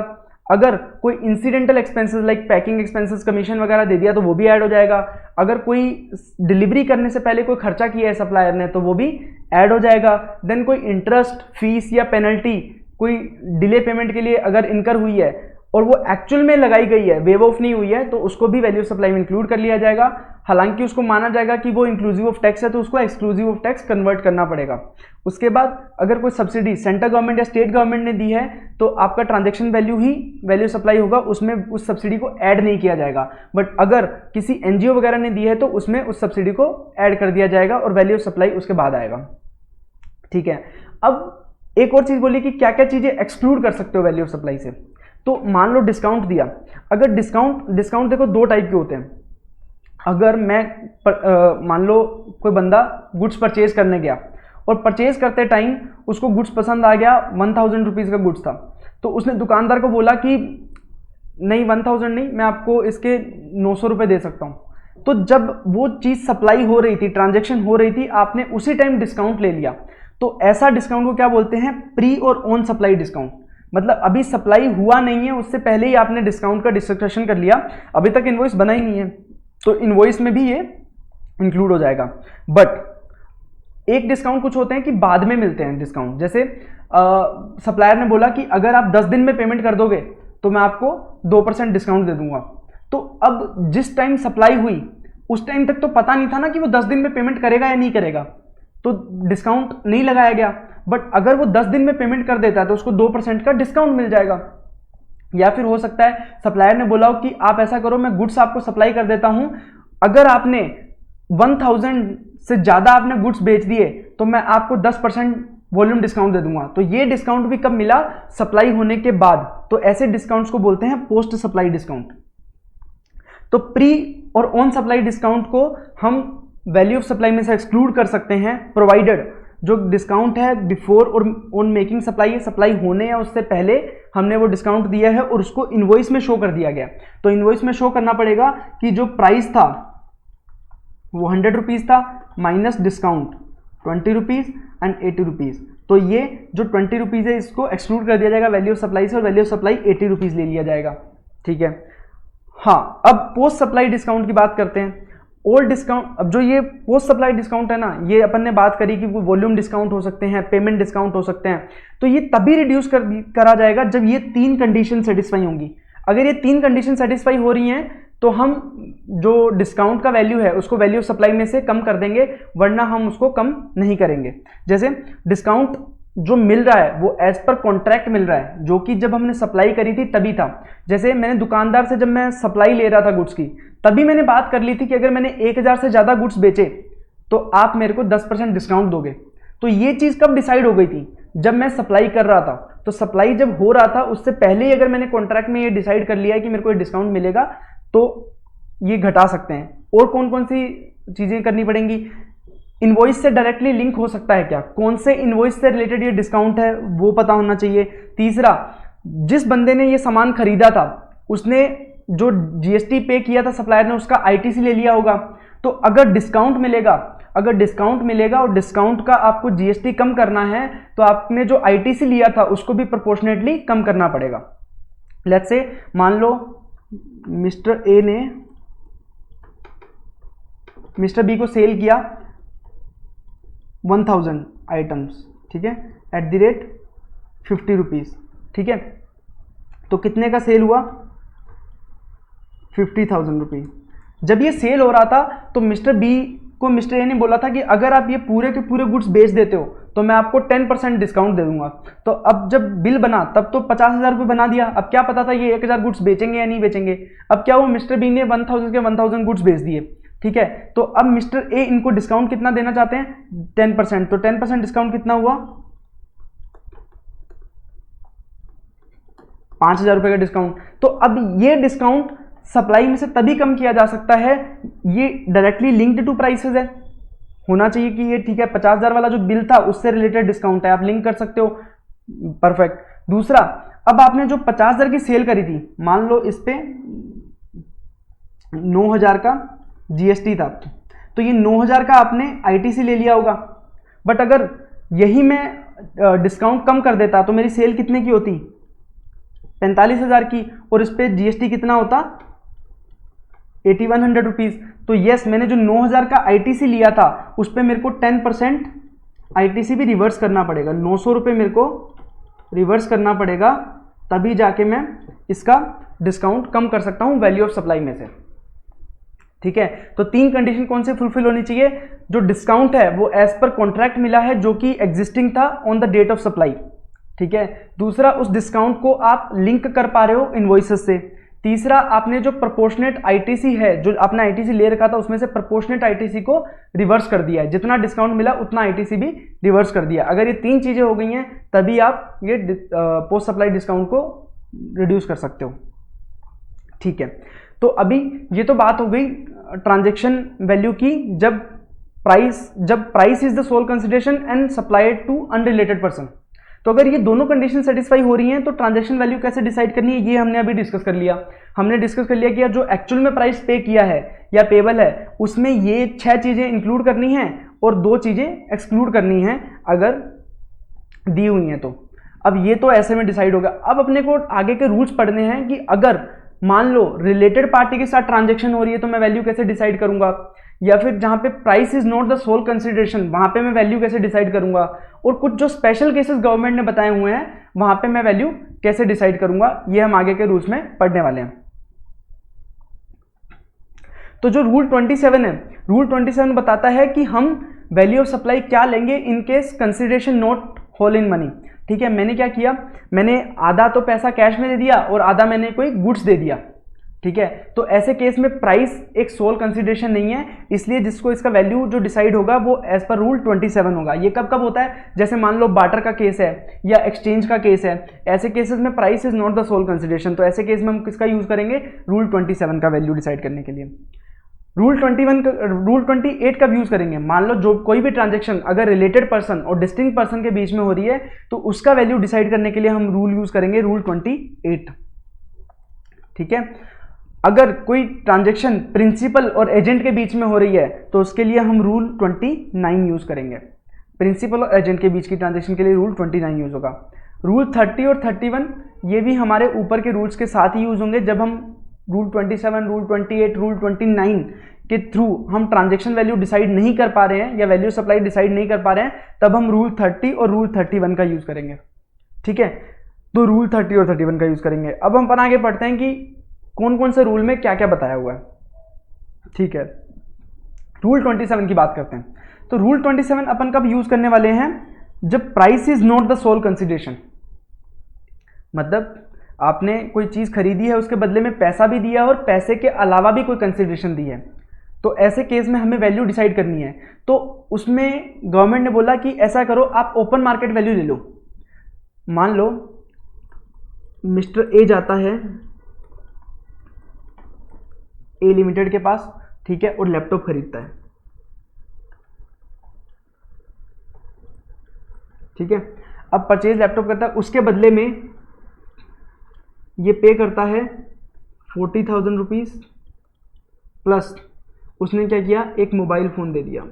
अगर कोई incidental expenses like packing expenses, commission वगैरह दे दिया तो वो भी ऐड हो जाएगा। अगर कोई डिलीवरी करने से पहले कोई खर्चा किया है सप्लायर ने तो वो भी ऐड हो जाएगा। देन कोई इंटरेस्ट, फीस या पेनल्टी कोई डिले पेमेंट के लिए अगर इनकर हुई है और वो एक्चुअल में लगाई गई है, वेव ऑफ नहीं हुई है, तो उसको भी वैल्यू ऑफ सप्लाई में इंक्लूड कर लिया जाएगा। हालांकि उसको माना जाएगा कि वो इंक्लूसिव ऑफ टैक्स है तो उसको एक्सक्लूसिव ऑफ टैक्स कन्वर्ट करना पड़ेगा। उसके बाद अगर कोई सब्सिडी सेंट्रल गवर्नमेंट या स्टेट गवर्नमेंट ने दी है तो आपका ट्रांजैक्शन वैल्यू ही वैल्यू सप्लाई होगा, उसमें उस सब्सिडी को ऐड नहीं किया जाएगा। बट अगर किसी एनजीओ वगैरह ने दी है तो उसमें उस सब्सिडी को ऐड कर दिया जाएगा और वैल्यू ऑफ सप्लाई उसके बाद आएगा। ठीक है, अब एक और चीज बोली कि क्या क्या चीजें एक्सक्लूड कर सकते हो वैल्यू ऑफ सप्लाई से। तो मान लो डिस्काउंट दिया, अगर डिस्काउंट देखो दो टाइप के होते हैं। अगर मैं मान लो कोई बंदा गुड्स परचेज करने गया और परचेज करते टाइम उसको गुड्स पसंद आ गया, 1000 रुपीज़ का गुड्स था, तो उसने दुकानदार को बोला कि नहीं 1000 नहीं, मैं आपको इसके 900 रुपये दे सकता हूँ। तो जब वो चीज़ सप्लाई हो रही थी, ट्रांजेक्शन हो रही थी, आपने उसी टाइम डिस्काउंट ले लिया, तो ऐसा डिस्काउंट को क्या बोलते हैं? प्री और ऑन सप्लाई डिस्काउंट। मतलब अभी सप्लाई हुआ नहीं है, उससे पहले ही आपने डिस्काउंट का डिस्कशन कर लिया, अभी तक इनवॉइस बना ही नहीं है, तो इनवॉइस में भी ये इंक्लूड हो जाएगा। बट एक डिस्काउंट कुछ होते हैं कि बाद में मिलते हैं डिस्काउंट, जैसे सप्लायर ने बोला कि अगर आप 10 दिन में पेमेंट कर दोगे तो मैं आपको 2% डिस्काउंट दे दूंगा। तो अब जिस टाइम सप्लाई हुई उस टाइम तक तो पता नहीं था ना कि वो 10 दिन में पेमेंट करेगा या नहीं करेगा, तो डिस्काउंट नहीं लगाया गया। बट अगर वो 10 दिन में पेमेंट कर देता है तो उसको 2% का डिस्काउंट मिल जाएगा। या फिर हो सकता है सप्लायर ने बोला हो कि आप ऐसा करो, मैं गुड्स आपको सप्लाई कर देता हूं, अगर आपने 1000 से ज्यादा आपने गुड्स बेच दिए तो मैं आपको 10% वॉल्यूम डिस्काउंट दे दूंगा। तो ये डिस्काउंट भी कब मिला? सप्लाई होने के बाद। तो ऐसे डिस्काउंट्स को बोलते हैं पोस्ट सप्लाई डिस्काउंट। तो प्री और ऑन सप्लाई डिस्काउंट को हम वैल्यू ऑफ सप्लाई में से एक्सक्लूड कर सकते हैं, प्रोवाइडेड जो डिस्काउंट है बिफोर और ऑन मेकिंग सप्लाई है, सप्लाई होने या उससे पहले हमने वो डिस्काउंट दिया है और उसको इनवॉइस में शो कर दिया गया। तो इनवॉइस में शो करना पड़ेगा कि जो प्राइस था वो 100 रुपीज़ था, minus discount 20 rupees and 80 rupees. तो ये जो 20 रुपीज़ है इसको एक्सक्लूड कर दिया जाएगा वैल्यू ऑफ सप्लाई से, और वैल्यू ऑफ सप्लाई 80 रुपीज़ ले लिया जाएगा। ठीक है, हाँ, अब पोस्ट सप्लाई डिस्काउंट की बात करते हैं। ओल्ड डिस्काउंट, अब जो ये पोस्ट सप्लाई डिस्काउंट है ना, ये अपन ने बात करी कि वो वॉल्यूम डिस्काउंट हो सकते हैं, पेमेंट डिस्काउंट हो सकते हैं, तो ये तभी रिड्यूस करा जाएगा जब ये 3 कंडीशन सेटिस्फाई होंगी। अगर ये 3 कंडीशन सेटिस्फाई हो रही हैं तो हम जो डिस्काउंट का वैल्यू है उसको वैल्यू ऑफ सप्लाई में से कम कर देंगे, वरना हम उसको कम नहीं करेंगे। जैसे डिस्काउंट जो मिल रहा है वो एज पर कॉन्ट्रैक्ट मिल रहा है, जो कि जब हमने सप्लाई करी थी तभी था। जैसे मैंने दुकानदार से जब मैं सप्लाई ले रहा था गुड्स की, तभी मैंने बात कर ली थी कि अगर मैंने 1000 से ज़्यादा गुड्स बेचे तो आप मेरे को 10% डिस्काउंट दोगे। तो ये चीज़ कब डिसाइड हो गई थी? जब मैं सप्लाई कर रहा था। तो सप्लाई जब हो रहा था उससे पहले ही अगर मैंने कॉन्ट्रैक्ट में ये डिसाइड कर लिया है कि मेरे को ये डिस्काउंट मिलेगा तो ये घटा सकते हैं। और कौन कौन सी चीज़ें करनी पड़ेंगी? इनवॉइस से डायरेक्टली लिंक हो सकता है क्या? कौन से इनवॉइस से रिलेटेड ये डिस्काउंट है वो पता होना चाहिए। तीसरा, जिस बंदे ने ये सामान खरीदा था उसने जो जीएसटी पे किया था सप्लायर ने, उसका आईटीसी ले लिया होगा। तो अगर डिस्काउंट मिलेगा और डिस्काउंट का आपको जीएसटी कम करना है तो आपने जो आईटीसी लिया था उसको भी प्रोपोर्शनेटली कम करना पड़ेगा। लेट्स से मान लो मिस्टर ए ने मिस्टर बी को सेल किया 1000 आइटम्स, ठीक है, एट द रेट 50 रुपीज़। ठीक है, तो कितने का सेल हुआ? 50,000 रुपीज़। जब ये सेल हो रहा था तो मिस्टर बी को मिस्टर ए ने बोला था कि अगर आप ये पूरे के पूरे गुड्स बेच देते हो तो मैं आपको 10% डिस्काउंट दे दूंगा। तो अब जब बिल बना तब तो 50,000 रुपये बना दिया। अब क्या पता था ये 1000 गुड्स बेचेंगे या नहीं बेचेंगे। अब क्या हुआ, मिस्टर बी ने 1000 के 1000 गुड्स बेच दिए। ठीक है, तो अब मिस्टर ए इनको डिस्काउंट कितना देना चाहते हैं? 10%। तो 10% डिस्काउंट कितना हुआ? 5,000 रुपये का डिस्काउंट। तो अब ये डिस्काउंट सप्लाई में से तभी कम किया जा सकता है, ये डायरेक्टली लिंक्ड टू प्राइसेस है। होना चाहिए कि ये ठीक है 50,000 वाला जो बिल था उससे रिलेटेड डिस्काउंट है, आप लिंक कर सकते हो, परफेक्ट। दूसरा, अब आपने जो 50,000 की सेल करी थी, मान लो इस पे 9,000 का जीएसटी था, तो ये 9,000 का आपने आईटीसी ले लिया होगा, बट अगर यही मैं डिस्काउंट कम कर देता तो मेरी सेल कितने की होती, 45,000 की, और इस पे जीएसटी कितना होता, 8100 रुपीज। तो यस, मैंने जो 9,000 का आईटीसी लिया था उस पे मेरे को 10% आईटीसी भी रिवर्स करना पड़ेगा, 900 रुपये मेरे को रिवर्स करना पड़ेगा, तभी जाके मैं इसका डिस्काउंट कम कर सकता हूं वैल्यू ऑफ सप्लाई में से। ठीक है, तो 3 कंडीशन कौन से फुलफिल होनी चाहिए, जो डिस्काउंट है वो एज पर कॉन्ट्रैक्ट मिला है जो कि एग्जिस्टिंग था on the date of supply. ठीक है, दूसरा, उस डिस्काउंट को आप लिंक कर पा रहे हो इनवॉइसेस से। तीसरा, आपने जो प्रोपोर्शनेट आईटीसी है, जो आपने आईटीसी ले रखा था उसमें से प्रोपोर्शनेट आईटीसी को रिवर्स कर दिया है, जितना डिस्काउंट मिला उतना आईटीसी भी रिवर्स कर दिया। अगर ये 3 चीजें हो गई हैं तभी आप ये पोस्ट सप्लाई डिस्काउंट को रिड्यूस कर सकते हो। ठीक है, तो अभी ये तो बात हो गई ट्रांजैक्शन वैल्यू की, जब price is the sole consideration and supplied to unrelated person. तो अगर ये दोनों कंडीशन सेटिस्फाई हो रही हैं तो ट्रांजैक्शन वैल्यू कैसे डिसाइड करनी है, ये हमने अभी डिस्कस कर लिया। हमने डिस्कस कर लिया कि जो एक्चुअल में प्राइस पे किया है या पेबल है उसमें ये 6 चीजें इंक्लूड करनी है और 2 चीजें एक्सक्लूड करनी है अगर दी हुई हैं तो। अब ये तो ऐसे में डिसाइड होगा। अब अपने को आगे के रूल्स पढ़ने हैं कि अगर मान लो रिलेटेड पार्टी के साथ ट्रांजैक्शन हो रही है तो मैं वैल्यू कैसे डिसाइड करूंगा, या फिर जहां पे price is not the sole consideration वहां पे मैं वैल्यू कैसे डिसाइड करूंगा, और कुछ जो स्पेशल केसेस गवर्नमेंट ने बताए हुए हैं वहां पे मैं वैल्यू कैसे डिसाइड करूंगा, ये हम आगे के रूल्स में पढ़ने वाले हैं। तो जो रूल 27 है, रूल 27 बताता है कि हम वैल्यू ऑफ सप्लाई क्या लेंगे in case consideration not whole in money. ठीक है, मैंने क्या किया, मैंने आधा तो पैसा कैश में दे दिया और आधा मैंने कोई गुड्स दे दिया। ठीक है, तो ऐसे केस में प्राइस एक सोल कंसिडरेशन नहीं है, इसलिए जिसको इसका वैल्यू जो डिसाइड होगा वो एज पर रूल 27 होगा। ये कब कब होता है, जैसे मान लो बार्टर का केस है या एक्सचेंज का केस है, ऐसे केसेस में price is not the sole consideration, तो ऐसे केस में हम किसका यूज करेंगे, रूल 27 का वैल्यू डिसाइड करने के लिए। रूल 28 कब यूज करेंगे, मान लो जो कोई भी ट्रांजैक्शन अगर रिलेटेड पर्सन और डिस्टिंक्ट पर्सन के बीच में हो रही है तो उसका वैल्यू डिसाइड करने के लिए हम रूल यूज करेंगे रूल 28। ठीक है, अगर कोई ट्रांजैक्शन प्रिंसिपल और एजेंट के बीच में हो रही है तो उसके लिए हम रूल 29 यूज करेंगे। प्रिंसिपल और एजेंट के बीच की ट्रांजैक्शन के लिए रूल 29 यूज होगा। रूल 30 और 31 ये भी हमारे ऊपर के रूल्स के साथ ही यूज होंगे। जब हम रूल 27, रूल 28, रूल 29 के थ्रू हम ट्रांजैक्शन वैल्यू डिसाइड नहीं कर पा रहे हैं या वैल्यू सप्लाई डिसाइड नहीं कर पा रहे हैं, तब हम रूल 30 और रूल 31 का यूज करेंगे। ठीक है, तो रूल 30 और 31 का यूज करेंगे। अब हम आगे पढ़ते हैं कि कौन कौन से रूल में क्या क्या बताया हुआ है। ठीक है, रूल 27 की बात करते हैं। तो रूल 27 अपन कब यूज करने वाले हैं, जब price is not the sole consideration, मतलब आपने कोई चीज खरीदी है उसके बदले में पैसा भी दिया और पैसे के अलावा भी कोई कंसिडरेशन दी है, तो ऐसे केस में हमें वैल्यू डिसाइड करनी है। तो उसमें गवर्नमेंट ने बोला कि ऐसा करो, आप ओपन मार्केट वैल्यू ले लो। मान लो मिस्टर ए जाता है ए लिमिटेड के पास, ठीक है, और लैपटॉप खरीदता है। ठीक है, अब परचेज लैपटॉप करता है, उसके बदले में ये पे करता है 40,000 रुपीज प्लस उसने क्या किया, एक मोबाइल फोन दे दिया।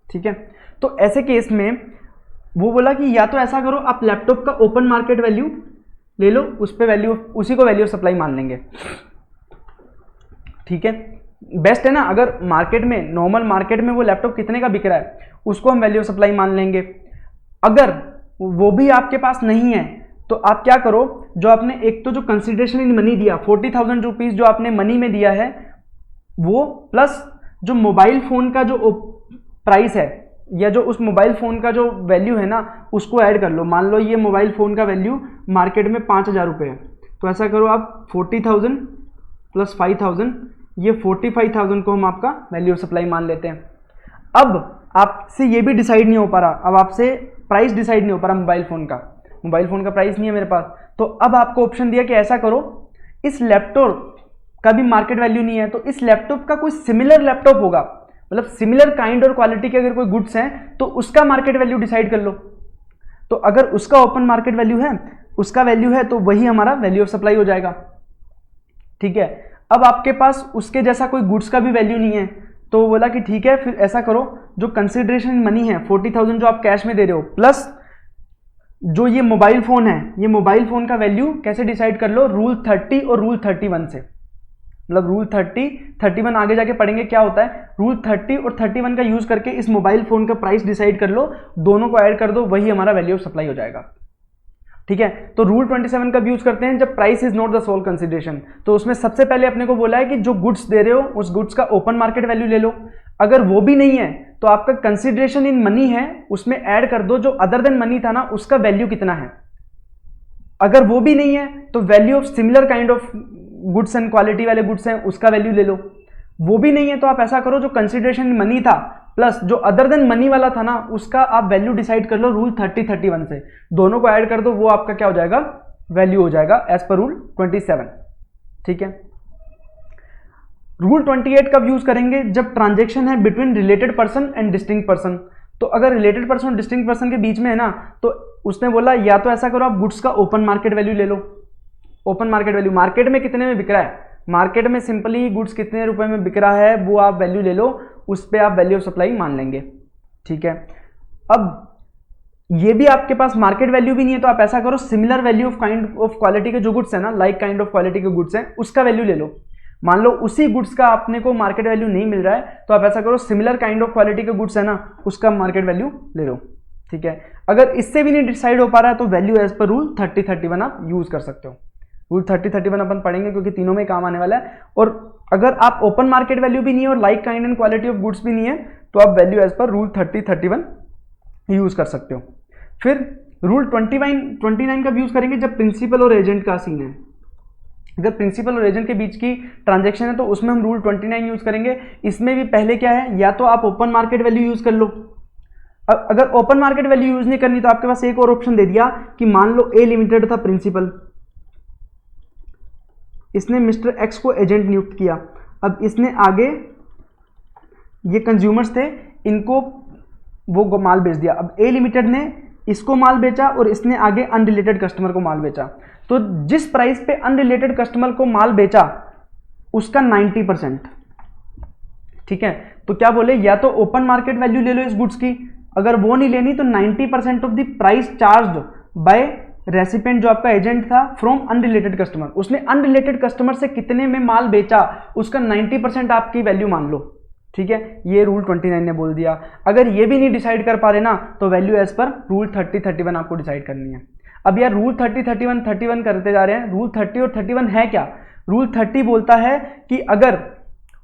ठीक है, तो ऐसे केस में वो बोला कि या तो ऐसा करो, आप लैपटॉप का ओपन मार्केट वैल्यू ले लो, उस पे वैल्यू, उसी को वैल्यू ऑफ सप्लाई मान लेंगे। ठीक है, बेस्ट है ना, अगर मार्केट में, नॉर्मल मार्केट में वो लैपटॉप कितने का बिक रहा है उसको हम वैल्यू ऑफ सप्लाई मान लेंगे। अगर वो भी आपके पास नहीं है तो आप क्या करो, जो आपने एक तो जो कंसिडरेशन इन मनी दिया 40,000 रुपीज जो आपने मनी में दिया है वो, प्लस जो मोबाइल फोन का जो प्राइस है या जो उस मोबाइल फोन का जो वैल्यू है ना उसको ऐड कर लो। मान लो ये मोबाइल फोन का वैल्यू मार्केट में 5,000 रुपये है, तो ऐसा करो आप 40,000 प्लस 5,000, ये 45,000 को हम आपका वैल्यू ऑफ सप्लाई मान लेते हैं। अब आपसे ये भी डिसाइड नहीं हो पा रहा, अब आपसे प्राइस डिसाइड नहीं हो पा रहा मोबाइल फ़ोन का प्राइस नहीं है मेरे पास, तो अब आपको ऑप्शन दिया कि ऐसा करो, इस लैपटॉप का भी मार्केट वैल्यू नहीं है, तो इस लैपटॉप का कोई सिमिलर लैपटॉप होगा मतलब सिमिलर काइंड और क्वालिटी के अगर कोई गुड्स हैं तो उसका मार्केट वैल्यू डिसाइड कर लो। तो अगर उसका ओपन मार्केट वैल्यू है, उसका वैल्यू है, तो वही हमारा वैल्यू ऑफ सप्लाई हो जाएगा। ठीक है, अब आपके पास उसके जैसा कोई गुड्स का भी वैल्यू नहीं है, तो बोला कि ठीक है, फिर ऐसा करो, जो कंसिडरेशन मनी है 40,000 जो आप कैश में दे रहे हो, प्लस जो ये मोबाइल फोन है, ये मोबाइल फोन का वैल्यू कैसे डिसाइड कर लो, रूल 30 और रूल 31 से। मतलब रूल 30, 31 आगे जाके पढ़ेंगे क्या होता है। रूल 30 और 31 का यूज करके इस मोबाइल फोन का प्राइस डिसाइड कर लो, दोनों को ऐड कर दो, वही हमारा वैल्यू ऑफ सप्लाई हो जाएगा। ठीक है, तो रूल 27 का यूज करते हैं जब price is not the sole consideration. तो उसमें सबसे पहले अपने को बोला है कि जो गुड्स दे रहे हो उस गुड्स का ओपन मार्केट वैल्यू ले लो। अगर वो भी नहीं है तो आपका कंसिडरेशन इन मनी है, उसमें ऐड कर दो जो अदर देन मनी था ना, उसका वैल्यू कितना है। अगर वो भी नहीं है तो value of similar kind of goods and quality वाले गुड्स हैं उसका वैल्यू ले लो। वो भी नहीं है तो आप ऐसा करो, जो कंसिडरेशन इन मनी था प्लस जो अदर देन मनी वाला था ना, उसका आप वैल्यू डिसाइड कर लो रूल 30, 31 से, दोनों को ऐड कर दो, वो आपका क्या हो जाएगा, वैल्यू हो जाएगा एज पर रूल 27। ठीक है, रूल 28 कब यूज करेंगे, जब ट्रांजेक्शन है between related person and distinct person. तो अगर रिलेटेड पर्सन और डिस्टिंक्ट पर्सन के बीच में है ना, तो उसने बोला या तो ऐसा करो आप गुड्स का ओपन मार्केट वैल्यू ले लो। ओपन मार्केट वैल्यू मार्केट में कितने में बिक रहा है, मार्केट में सिंपली गुड्स कितने रुपए में बिक रहा है वो आप वैल्यू ले लो, उस पर आप वैल्यू ऑफ सप्लाई मान लेंगे। ठीक है, अब ये भी आपके पास मार्केट वैल्यू भी नहीं है तो आप ऐसा करो, similar value of kind of quality के जो गुड्स है ना, लाइक काइंड ऑफ क्वालिटी के गुड्स हैं, उसका वैल्यू ले लो। मान लो उसी गुड्स का आपने को मार्केट वैल्यू नहीं मिल रहा है तो आप ऐसा करो, सिमिलर काइंड ऑफ क्वालिटी के गुड्स है ना, उसका मार्केट वैल्यू ले लो। ठीक है, अगर इससे भी नहीं डिसाइड हो पा रहा है तो वैल्यू एज पर रूल 30, 31 आप यूज कर सकते हो। रूल 30, 31 अपन पढ़ेंगे क्योंकि तीनों में काम आने वाला है। और अगर आप ओपन मार्केट वैल्यू भी नहीं है और like kind and quality of goods भी नहीं है तो आप value as per rule 30, 31 use कर सकते हो। फिर रूल 29 का यूज करेंगे जब प्रिंसिपल और एजेंट का सीन है। अगर प्रिंसिपल और एजेंट के बीच की ट्रांजैक्शन है तो उसमें हम रूल 29 यूज करेंगे। इसमें भी पहले क्या है, या तो आप ओपन मार्केट वैल्यू यूज कर लो। अब अगर ओपन मार्केट वैल्यू यूज नहीं करनी तो आपके पास एक और ऑप्शन दे दिया कि मान लो ए लिमिटेड था प्रिंसिपल, इसने मिस्टर एक्स को एजेंट नियुक्त किया। अब इसने आगे, ये कंज्यूमर्स थे, इनको वो माल बेच दिया। अब ए लिमिटेड ने इसको माल बेचा और इसने आगे अनरिलेटेड कस्टमर को माल बेचा। तो जिस प्राइस पे अनरिलेटेड कस्टमर को माल बेचा उसका 90%। ठीक है, तो क्या बोले, या तो ओपन मार्केट वैल्यू ले लो इस गुड्स की, अगर वो नहीं लेनी तो 90% of the price charged bye recipient जो आपका एजेंट था फ्रॉम अनरिलेटेड कस्टमर, उसने अनरिलेटेड कस्टमर से कितने में माल बेचा उसका 90% आपकी वैल्यू मान लो। ठीक है, ये रूल 29 ने बोल दिया। अगर ये भी नहीं डिसाइड कर पा रहे ना तो वैल्यू एज पर रूल 30, 31 आपको डिसाइड करनी है। अब यार रूल 30, 31 करते जा रहे हैं। रूल 30 और 31 है क्या, रूल 30 बोलता है कि अगर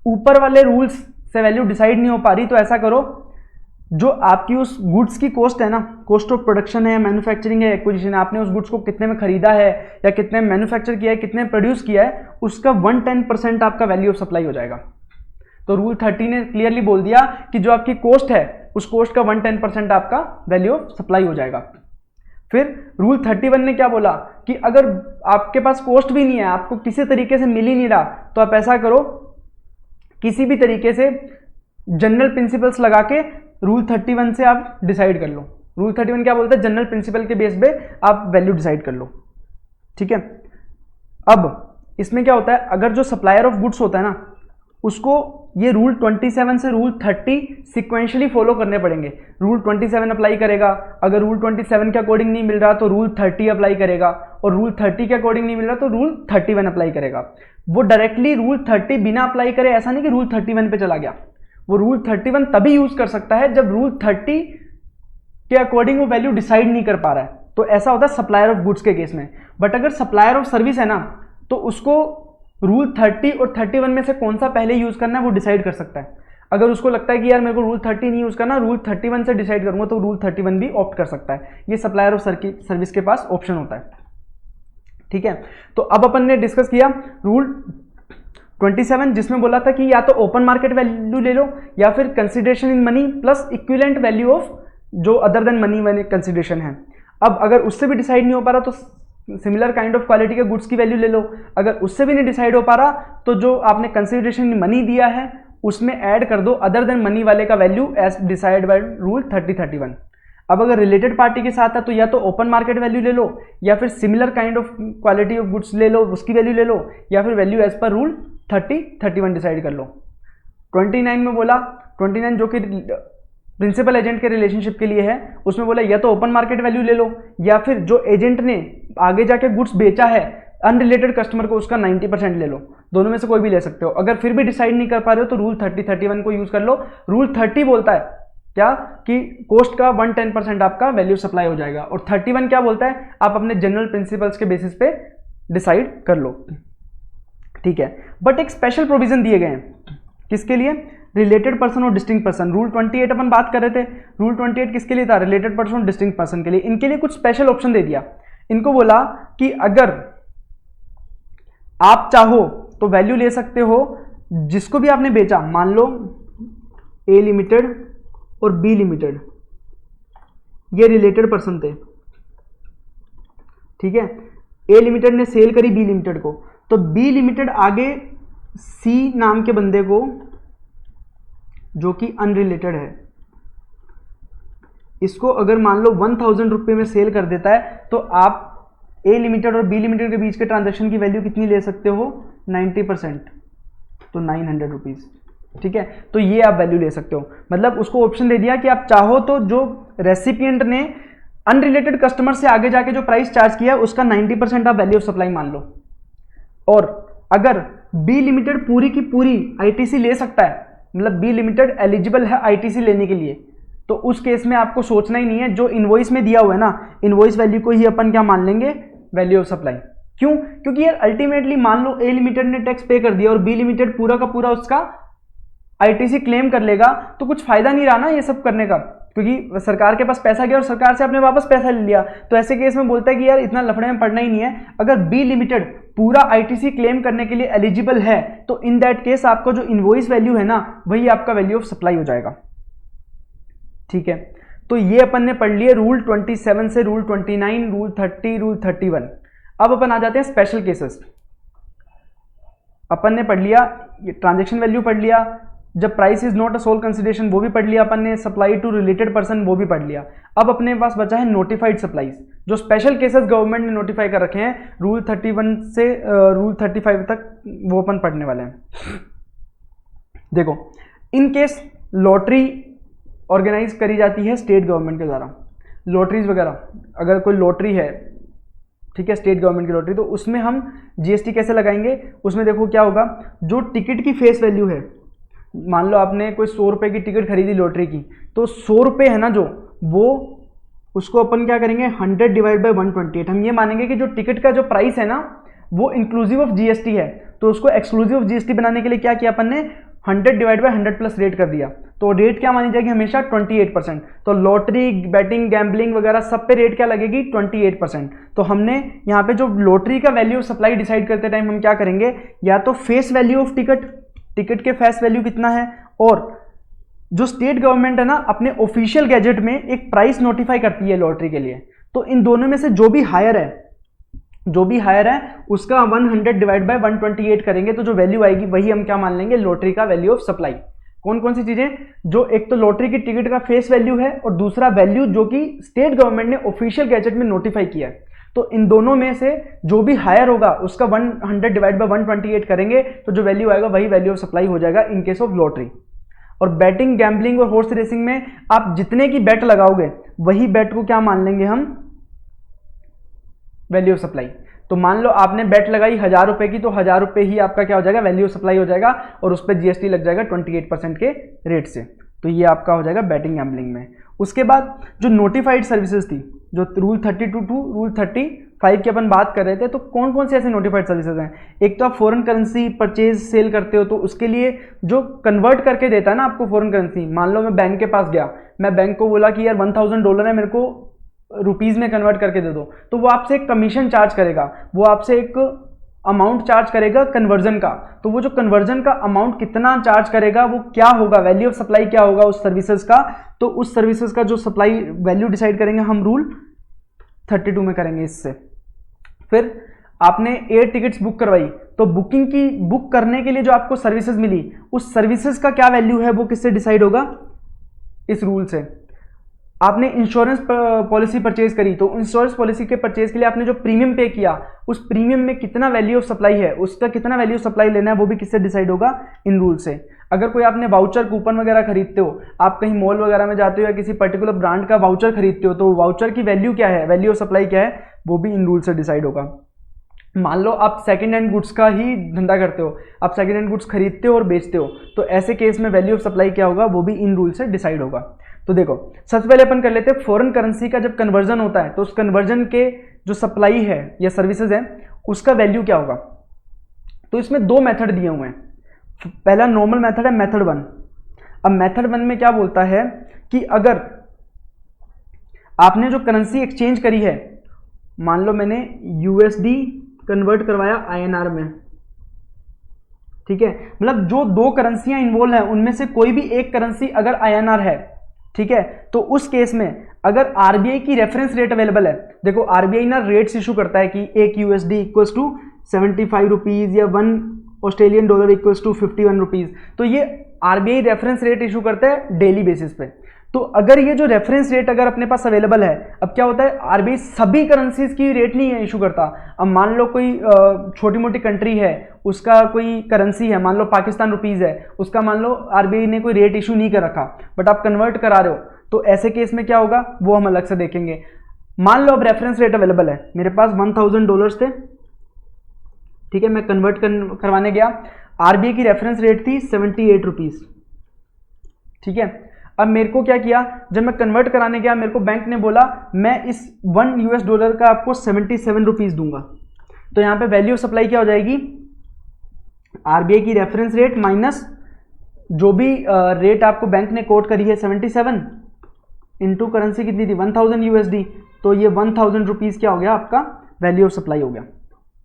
ऊपर वाले रूल्स से वैल्यू डिसाइड नहीं हो पा रही तो ऐसा करो, जो आपकी उस गुड्स की कॉस्ट है ना, कॉस्ट ऑफ प्रोडक्शन है, मैन्युफैक्चरिंग है, एक्विजिशन है, आपने उस गुड्स को कितने में खरीदा है या कितने में मैन्युफैक्चर किया है, कितने में प्रोड्यूस किया है, उसका 110% आपका वैल्यू ऑफ सप्लाई हो जाएगा। तो रूल 30 ने क्लियरली बोल दिया कि जो आपकी कॉस्ट है उस कॉस्ट का 110% आपका वैल्यू ऑफ सप्लाई हो जाएगा। फिर रूल 31 ने क्या बोला कि अगर आपके पास कॉस्ट भी नहीं है, आपको किसी तरीके से मिल ही नहीं रहा, तो आप ऐसा करो, किसी भी तरीके से जनरल प्रिंसिपल्स लगा के रूल 31 से आप डिसाइड कर लो। रूल 31 क्या बोलता है, जनरल प्रिंसिपल के बेस पे आप वैल्यू डिसाइड कर लो। ठीक है, अब इसमें क्या होता है, अगर जो सप्लायर ऑफ गुड्स होता है ना, उसको ये रूल 27 से रूल 30 सिक्वेंशियली फॉलो करने पड़ेंगे। रूल 27 अप्लाई करेगा, अगर रूल 27 के अकॉर्डिंग नहीं मिल रहा तो रूल 30 अप्लाई करेगा, और रूल 30 के अकॉर्डिंग नहीं मिल रहा तो रूल 31 अप्लाई करेगा। वो डायरेक्टली रूल 30 बिना अप्लाई करे ऐसा नहीं कि रूल 31 पे चला गया, वो रूल 31 तभी यूज कर सकता है जब रूल 30 के अकॉर्डिंग वो वैल्यू डिसाइड नहीं कर पा रहा है। तो ऐसा होता है सप्लायर ऑफ गुड्स के केस में। बट अगर सप्लायर ऑफ सर्विस है ना, तो उसको रूल 30 और 31 में से कौन सा पहले यूज करना है वो डिसाइड कर सकता है। अगर उसको लगता है कि यार मेरे को रूल 30 नहीं यूज करना, रूल 31 से डिसाइड करूंगा, तो रूल 31 भी ऑप्ट कर सकता है। ये सप्लायर ऑफ सर्विस के पास ऑप्शन होता है। ठीक है, तो अब अपन ने डिस्कस किया रूल 27, जिसमें बोला था कि या तो ओपन मार्केट वैल्यू ले लो या फिर consideration in money plus equivalent value of जो अदर देन मनी कंसिडरेशन है। अब अगर उससे भी डिसाइड नहीं हो पा रहा तो सिमिलर काइंड ऑफ क्वालिटी के गुड्स की वैल्यू ले लो। अगर उससे भी नहीं डिसाइड हो पा रहा तो जो आपने कंसिडरेशन इन मनी दिया है उसमें ऐड कर दो अदर देन मनी वाले का value as decide by rule 3031। अब अगर रिलेटेड पार्टी के साथ है तो या तो ओपन मार्केट वैल्यू ले लो, या फिर similar kind of quality of goods ले लो, उसकी वैल्यू ले लो, या फिर value as per rule 3031 decide कर लो। 29 में बोला, 29 जो कि प्रिंसिपल एजेंट के रिलेशनशिप के लिए है, उसमें बोला या तो ओपन मार्केट वैल्यू ले लो, या फिर जो एजेंट ने आगे जाके गुड्स बेचा है अनरिलेटेड कस्टमर को उसका 90% ले लो। दोनों में से कोई भी ले सकते हो। अगर फिर भी डिसाइड नहीं कर पा रहे हो तो रूल 3031 को यूज कर लो। रूल 30 बोलता है क्या कि कॉस्ट का 110% आपका वैल्यू सप्लाई हो जाएगा, और 31 क्या बोलता है आप अपने जनरल प्रिंसिपल्स के बेसिस पे डिसाइड कर लो, ठीक है। बट एक स्पेशल प्रोविजन दिए गए हैं किसके लिए, रिलेटेड पर्सन और डिस्टिंक्ट पर्सन। रूल 28 अपन बात कर रहे थे, रूल 28 किसके लिए था, रिलेटेड पर्सन और डिस्टिंक्ट पर्सन के लिए। इनके लिए कुछ स्पेशल ऑप्शन दे दिया। इनको बोला कि अगर आप चाहो तो वैल्यू ले सकते हो जिसको भी आपने बेचा, मान लो ए लिमिटेड और बी लिमिटेड, ये रिलेटेड पर्सन थे, ठीक है। ए लिमिटेड ने सेल करी बी लिमिटेड को, तो बी लिमिटेड आगे सी नाम के बंदे को जो कि अनरिलेटेड है, इसको अगर मान लो 1000 रुपये में सेल कर देता है, तो आप ए लिमिटेड और बी लिमिटेड के बीच के ट्रांजैक्शन की वैल्यू कितनी ले सकते हो, 90%, तो 900 रुपीज़, ठीक है। तो ये आप वैल्यू ले सकते हो। मतलब उसको ऑप्शन दे दिया कि आप चाहो तो जो रेसिपिएंट ने अनरिलेटेड कस्टमर से आगे जाके जो प्राइस चार्ज किया उसका 90% आप वैल्यू ऑफ सप्लाई मान लो। और अगर बी लिमिटेड पूरी की पूरी आईटीसी ले सकता है, मतलब बी लिमिटेड एलिजिबल है आईटीसी लेने के लिए, तो उस केस में आपको सोचना ही नहीं है, जो इनवॉइस में दिया हुआ है ना, इनवॉइस वैल्यू को ही अपन क्या मान लेंगे, वैल्यू ऑफ सप्लाई। क्यों, क्योंकि यार अल्टीमेटली मान लो ए लिमिटेड ने टैक्स पे कर दिया और बी लिमिटेड पूरा का पूरा उसका आईटीसी क्लेम कर लेगा, तो कुछ फायदा नहीं रहा ना ये सब करने का, क्योंकि सरकार के पास पैसा गया और सरकार से आपने वापस पैसा ले लिया। तो ऐसे केस में बोलता है कि यार इतना लफड़े में पड़ना ही नहीं है। अगर बी लिमिटेड पूरा आईटीसी क्लेम करने के लिए एलिजिबल है, तो इन दैट केस आपका जो इनवॉइस वैल्यू है ना, वही आपका वैल्यू ऑफ सप्लाई हो जाएगा, ठीक है। तो ये अपन ने पढ़ लिए रूल 27 से रूल 29, रूल 30, रूल 31। अब अपन आ जाते हैं स्पेशल केसेस। अपन ने पढ़ लिया ट्रांजैक्शन वैल्यू, पढ़ लिया जब price is not a sole consideration, वो भी पढ़ लिया अपन ने, सप्लाई टू रिलेटेड पर्सन वो भी पढ़ लिया। अब अपने पास बचा है नोटिफाइड सप्लाईज, जो स्पेशल केसेस गवर्नमेंट ने नोटिफाई कर रखे हैं रूल 31 से रूल 35 तक, वो अपन पढ़ने वाले हैं। देखो, इन केस लॉटरी ऑर्गेनाइज करी जाती है स्टेट गवर्नमेंट के द्वारा, लॉटरीज वगैरह, अगर कोई लॉटरी है, ठीक है, स्टेट गवर्नमेंट की लॉटरी, तो उसमें हम जीएसटी कैसे लगाएंगे, उसमें देखो क्या होगा, जो टिकट की फेस वैल्यू है, मान लो आपने कोई 100 रुपये की टिकट खरीदी लॉटरी की, तो 100 रुपये है ना जो, वो उसको अपन क्या करेंगे 100 डिवाइड बाई 128। हम ये मानेंगे कि जो टिकट का जो प्राइस है ना वो इंक्लूसिव ऑफ जीएसटी है, तो उसको एक्सक्लूसिव ऑफ जीएसटी बनाने के लिए क्या किया अपन ने, 100 डिवाइड बाई 100 प्लस रेट कर दिया। तो रेट क्या मानी जाएगी हमेशा 28%। तो लॉटरी, बैटिंग, गैम्बलिंग वगैरह सब पे रेट क्या लगेगी 28%। तो हमने यहाँ पे जो लॉटरी का वैल्यू ऑफ सप्लाई डिसाइड करते टाइम हम क्या करेंगे, या तो face value of ticket, ticket के फेस वैल्यू कितना है, और जो स्टेट गवर्नमेंट है ना अपने ऑफिशियल गैजेट में एक प्राइस नोटिफाई करती है लॉटरी के लिए, तो इन दोनों में से जो भी हायर है उसका 100 डिवाइड बाय 128 करेंगे, तो जो वैल्यू आएगी वही हम क्या मान लेंगे, लॉटरी का वैल्यू ऑफ सप्लाई। कौन कौन सी चीजें, जो एक तो लॉटरी की टिकट का फेस वैल्यू है, और दूसरा वैल्यू जो कि स्टेट गवर्नमेंट ने ऑफिशियल गैजेट में नोटिफाई किया है। तो इन दोनों में से जो भी हायर होगा उसका 100 डिवाइड बाय 128 करेंगे, तो जो वैल्यू आएगा वही वैल्यू ऑफ सप्लाई हो जाएगा इन केस ऑफ लॉटरी। और बैटिंग, गैम्बलिंग और हॉर्स रेसिंग में आप जितने की बेट लगाओगे वही बेट को क्या मान लेंगे हम, वैल्यू ऑफ सप्लाई। तो मान लो आपने बेट लगाई 1000 रुपए की, तो 1000 रुपए ही आपका क्या हो जाएगा, वैल्यू ऑफ सप्लाई हो जाएगा, और उस पर जीएसटी लग जाएगा 28% के रेट से। तो ये आपका हो जाएगा बैटिंग, गैम्बलिंग में। उसके बाद जो नोटिफाइड सर्विसेज थी, जो रूल 32 टू रूल 35 की अपन बात कर रहे थे, तो कौन कौन से ऐसे नोटिफाइड सर्विसेज हैं। एक तो आप फॉरेन करेंसी परचेज सेल करते हो, तो उसके लिए जो कन्वर्ट करके देता है ना आपको फॉरेन करेंसी, मान लो मैं बैंक के पास गया, मैं बैंक को बोला कि यार $1000 है, मेरे को रुपीज़ में कन्वर्ट करके दे दो, तो वो आपसे एक कमीशन चार्ज करेगा, वो आपसे एक अमाउंट चार्ज करेगा कन्वर्जन का। तो वो जो कन्वर्जन का अमाउंट कितना चार्ज करेगा, वो क्या होगा, वैल्यू ऑफ सप्लाई क्या होगा उस सर्विसेज का, तो उस सर्विसेज का जो सप्लाई वैल्यू डिसाइड करेंगे हम रूल 32 में करेंगे इससे। फिर आपने एयर टिकट्स बुक करवाई, तो बुकिंग की बुक करने के लिए जो आपको सर्विसेज मिली, उस सर्विसेज का क्या वैल्यू है वो किससे डिसाइड होगा? इस रूल से। आपने इंश्योरेंस पॉलिसी परचेज करी, तो इंश्योरेंस पॉलिसी के परचेज के लिए आपने जो प्रीमियम पे किया, उस प्रीमियम में कितना वैल्यू ऑफ सप्लाई है, उसका कितना वैल्यू ऑफ सप्लाई लेना है वो भी किससे डिसाइड होगा? इन रूल से। अगर कोई आपने वाउचर कूपन वगैरह खरीदते हो, आप कहीं मॉल वगैरह में जाते हो या किसी पर्टिकुलर ब्रांड का वाउचर खरीदते हो, तो वाउचर की वैल्यू क्या है, वैल्यू ऑफ सप्लाई क्या है, वो भी इन रूल से डिसाइड होगा। मान लो आप सेकंड हैंड गुड्स का ही धंधा करते हो, आप सेकंड हैंड गुड्स खरीदते हो और बेचते हो, तो ऐसे केस में वैल्यू ऑफ सप्लाई क्या होगा, वो भी इन रूल से डिसाइड होगा। तो देखो, सबसे पहले अपन कर लेते हैं फॉरेन करेंसी का जब कन्वर्जन होता है, तो उस कन्वर्जन के जो सप्लाई है या सर्विसेज है, उसका वैल्यू क्या होगा। तो इसमें दो मेथड दिए हुए हैं। पहला नॉर्मल मेथड है, मेथड 1। अब मेथड 1 में क्या बोलता है कि अगर आपने जो करेंसी एक्सचेंज करी है, मान लो मैंने यूएसडी कन्वर्ट करवाया आईएनआर में, ठीक है, मतलब जो दो करेंसियां इन्वॉल्व हैं उनमें से कोई भी एक करेंसी अगर आईएनआर है, ठीक है, तो उस केस में अगर आरबीआई की रेफरेंस रेट अवेलेबल है, देखो आरबीआई ना रेट्स इशू करता है कि एक यूएसडी इक्वल्स टू 75 रुपीज या 1 Australian dollar equals to 51 rupees, तो ये आरबीआई रेफरेंस रेट इशू करता है डेली बेसिस पे। तो अगर ये जो रेफरेंस रेट अगर अपने पास अवेलेबल है, अब क्या होता है, आरबीआई सभी करेंसीज की रेट नहीं है इशू करता। अब मान लो कोई छोटी मोटी कंट्री है, उसका कोई करेंसी है, मान लो पाकिस्तान रुपीज है, उसका मान लो आरबीआई ने कोई रेट इशू नहीं कर रखा, बट आप कन्वर्ट करा रहे हो, तो ऐसे केस में क्या होगा वो हम अलग से देखेंगे। मान लो अब रेफरेंस रेट अवेलेबल है, मेरे पास $1000 थे, ठीक है, मैं कन्वर्ट करवाने गया, आरबीआई की रेफरेंस रेट थी 78 रुपीज, ठीक है। अब मेरे को क्या किया, जब मैं कन्वर्ट कराने गया, मेरे को बैंक ने बोला मैं इस $1 का आपको 77 रुपीज दूंगा। तो यहां पे वैल्यू ऑफ सप्लाई क्या हो जाएगी, आरबीआई की रेफरेंस रेट माइनस जो भी रेट आपको बैंक ने कोट करी है 77 इंटू करेंसी कितनी थी 1000 यूएसडी, तो ये 1000 रुपीज क्या हो गया आपका वैल्यू ऑफ सप्लाई हो गया,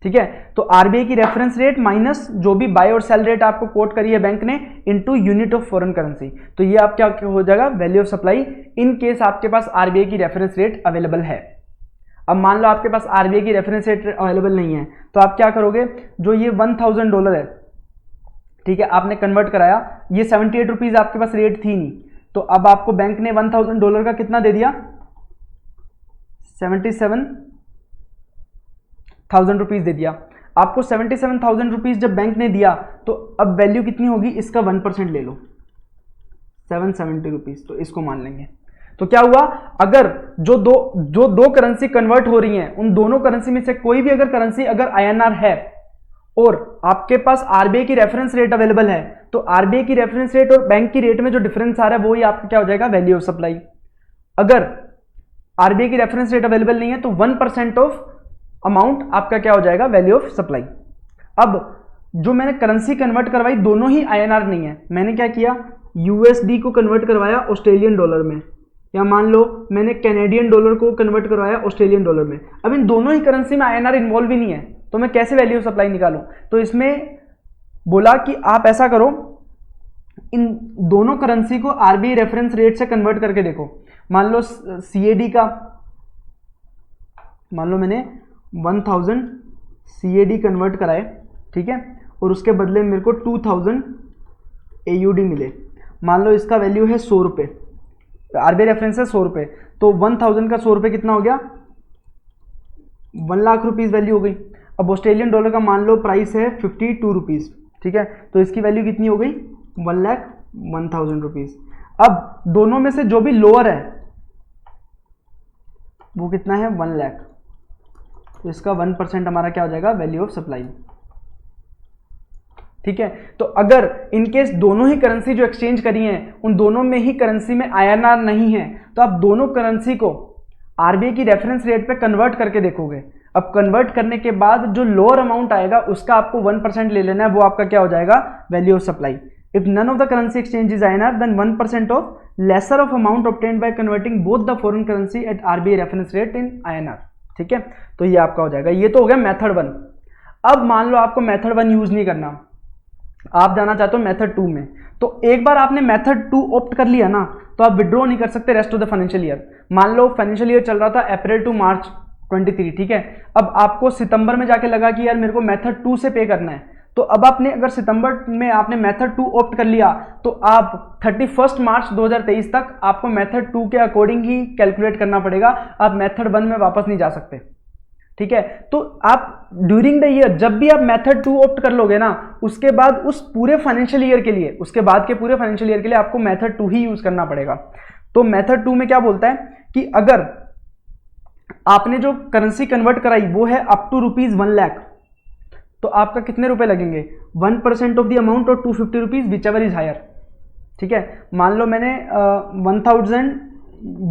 ठीक है। तो आरबीआई की रेफरेंस रेट माइनस जो भी बाय और सेल रेट आपको कोट करी है बैंक ने into unit of foreign currency, तो ये आप क्या हो जाएगा value of supply, in case आपके पास आरबीआई की रेफरेंस रेट अवेलेबल है। अब मान लो आपके पास आरबीआई की रेफरेंस रेट अवेलेबल नहीं है, तो आप क्या करोगे, जो ये $1000 है, ठीक है, आपने कन्वर्ट कराया, ये 78 रुपीज आपके पास रेट थी नहीं, तो अब आपको बैंक ने $1000 का कितना दे दिया, 77,000 रुपीज दे दिया। आपको 77,000 रुपीज जब बैंक ने दिया, तो अब वैल्यू कितनी होगी, इसका 1% ले लो, 770 रुपीज, तो इसको मान लेंगे। तो क्या हुआ, अगर जो दो करेंसी कन्वर्ट हो रही हैं, उन दोनों करेंसी में से कोई भी अगर करेंसी अगर आईएनआर है और आपके पास आरबीआई की रेफरेंस रेट अवेलेबल है, तो आरबीआई की रेफरेंस रेट और बैंक की रेट में जो डिफरेंस आ रहा है वो ही आपका क्या हो जाएगा वैल्यू ऑफ सप्लाई। अगर आरबीआई की रेफरेंस रेट अवेलेबल नहीं है, तो 1% ऑफ अमाउंट आपका क्या हो जाएगा वैल्यू ऑफ सप्लाई। अब जो मैंने करेंसी कन्वर्ट करवाई दोनों ही आईएनआर नहीं है, मैंने क्या किया, यूएसडी को कन्वर्ट करवाया ऑस्ट्रेलियन डॉलर में, या मान लो मैंने कैनेडियन डॉलर को कन्वर्ट करवाया ऑस्ट्रेलियन डॉलर में। अब इन दोनों ही करेंसी में आईएनआर इन्वॉल्व ही नहीं है, तो मैं कैसे वैल्यू ऑफ सप्लाई निकालूं। तो इसमें बोला कि आप ऐसा करो, इन दोनों करेंसी को आरबीआई रेफरेंस रेट से कन्वर्ट करके देखो। मान लो सीएडी का, मान लो मैंने 1000 सीएडी कन्वर्ट कराए, ठीक है, और उसके बदले मेरे को 2000 एयूडी मिले। मान लो इसका वैल्यू है 100 रुपये, आरबीआई रेफरेंस है 100 रुपये, तो 1000 का 100 रुपये कितना हो गया, 1 लाख रुपीज वैल्यू हो गई। अब ऑस्ट्रेलियन डॉलर का मान लो प्राइस है 52 रुपीज, ठीक है, तो इसकी वैल्यू कितनी हो गई 1,01,000 रुपीज। अब दोनों में से जो भी लोअर है वो कितना है 1 लाख, तो इसका 1% हमारा क्या हो जाएगा वैल्यू ऑफ सप्लाई, ठीक है। तो अगर इनकेस दोनों ही करेंसी जो एक्सचेंज करी हैं उन दोनों में ही करेंसी में आईएनआर नहीं है, तो आप दोनों करेंसी को आरबीआई की रेफरेंस रेट पे कन्वर्ट करके देखोगे। अब कन्वर्ट करने के बाद जो लोअर अमाउंट आएगा उसका आपको 1% ले लेना है, वो आपका क्या हो जाएगा value of supply. If none of the currency exchange is INR then 1% of lesser of amount obtained by converting both the foreign currency at RBI reference rate in INR, ठीक है। तो ये आपका हो जाएगा, ये तो हो गया मेथड 1। अब मान लो आपको मेथड 1 यूज नहीं करना, आप जाना चाहते हो मेथड 2 में, तो एक बार आपने मेथड 2 ऑप्ट कर लिया ना, तो आप विड्रॉ नहीं कर सकते rest of the financial year. मान लो फाइनेंशियल ईयर चल रहा था अप्रैल टू मार्च, 23, ठीक है। अब आपको सितंबर में जाके लगा कि यार मेरे को मेथड 2 से पे करना है, तो अब आपने अगर सितंबर में आपने मेथड 2 ऑप्ट कर लिया तो आप 31 मार्च 2023 तक आपको मेथड 2 के अकॉर्डिंग ही कैलकुलेट करना पड़ेगा, आप मेथड 1 में वापस नहीं जा सकते, ठीक है। तो आप ड्यूरिंग द ईयर जब भी आप मेथड 2 ऑप्ट कर लोगे ना, उसके बाद उस पूरे फाइनेंशियल ईयर के लिए, उसके बाद के पूरे फाइनेंशियल ईयर के लिए आपको मेथड 2 ही यूज करना पड़ेगा। तो मेथड 2 में क्या बोलता है कि अगर आपने जो करेंसी कन्वर्ट कराई वो है अप टू ₹1 लाख, तो आपका कितने रुपए लगेंगे, 1% ऑफ द अमाउंट और 250 rupees whichever is higher, ठीक है। मान लो मैंने 1000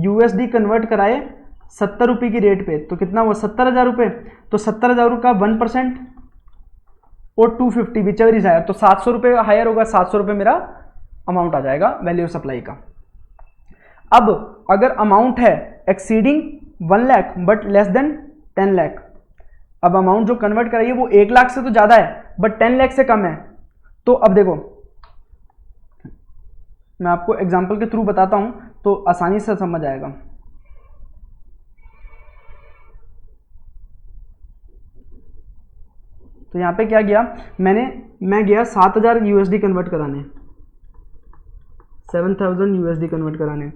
USD कन्वर्ट कराए 70 रुपये की रेट पे, तो कितना हुआ 70,000 रुपये, तो 70,000 का 1% और 250 विच एवर इज हायर, तो 700 रुपये हायर होगा, 700 रुपये मेरा अमाउंट आ जाएगा वैल्यू ऑफ सप्लाई का। अब अगर अमाउंट है exceeding 1 lakh but less than 10 lakh, अब अमाउंट जो कन्वर्ट कराइए वो 1 लाख से तो ज्यादा है बट 10 लाख से कम है, तो अब देखो मैं आपको एग्जांपल के थ्रू बताता हूं तो आसानी से समझ आएगा। तो यहां पे क्या किया मैं गया 7,000 USD कन्वर्ट कराने, 7,000 USD कन्वर्ट कराने,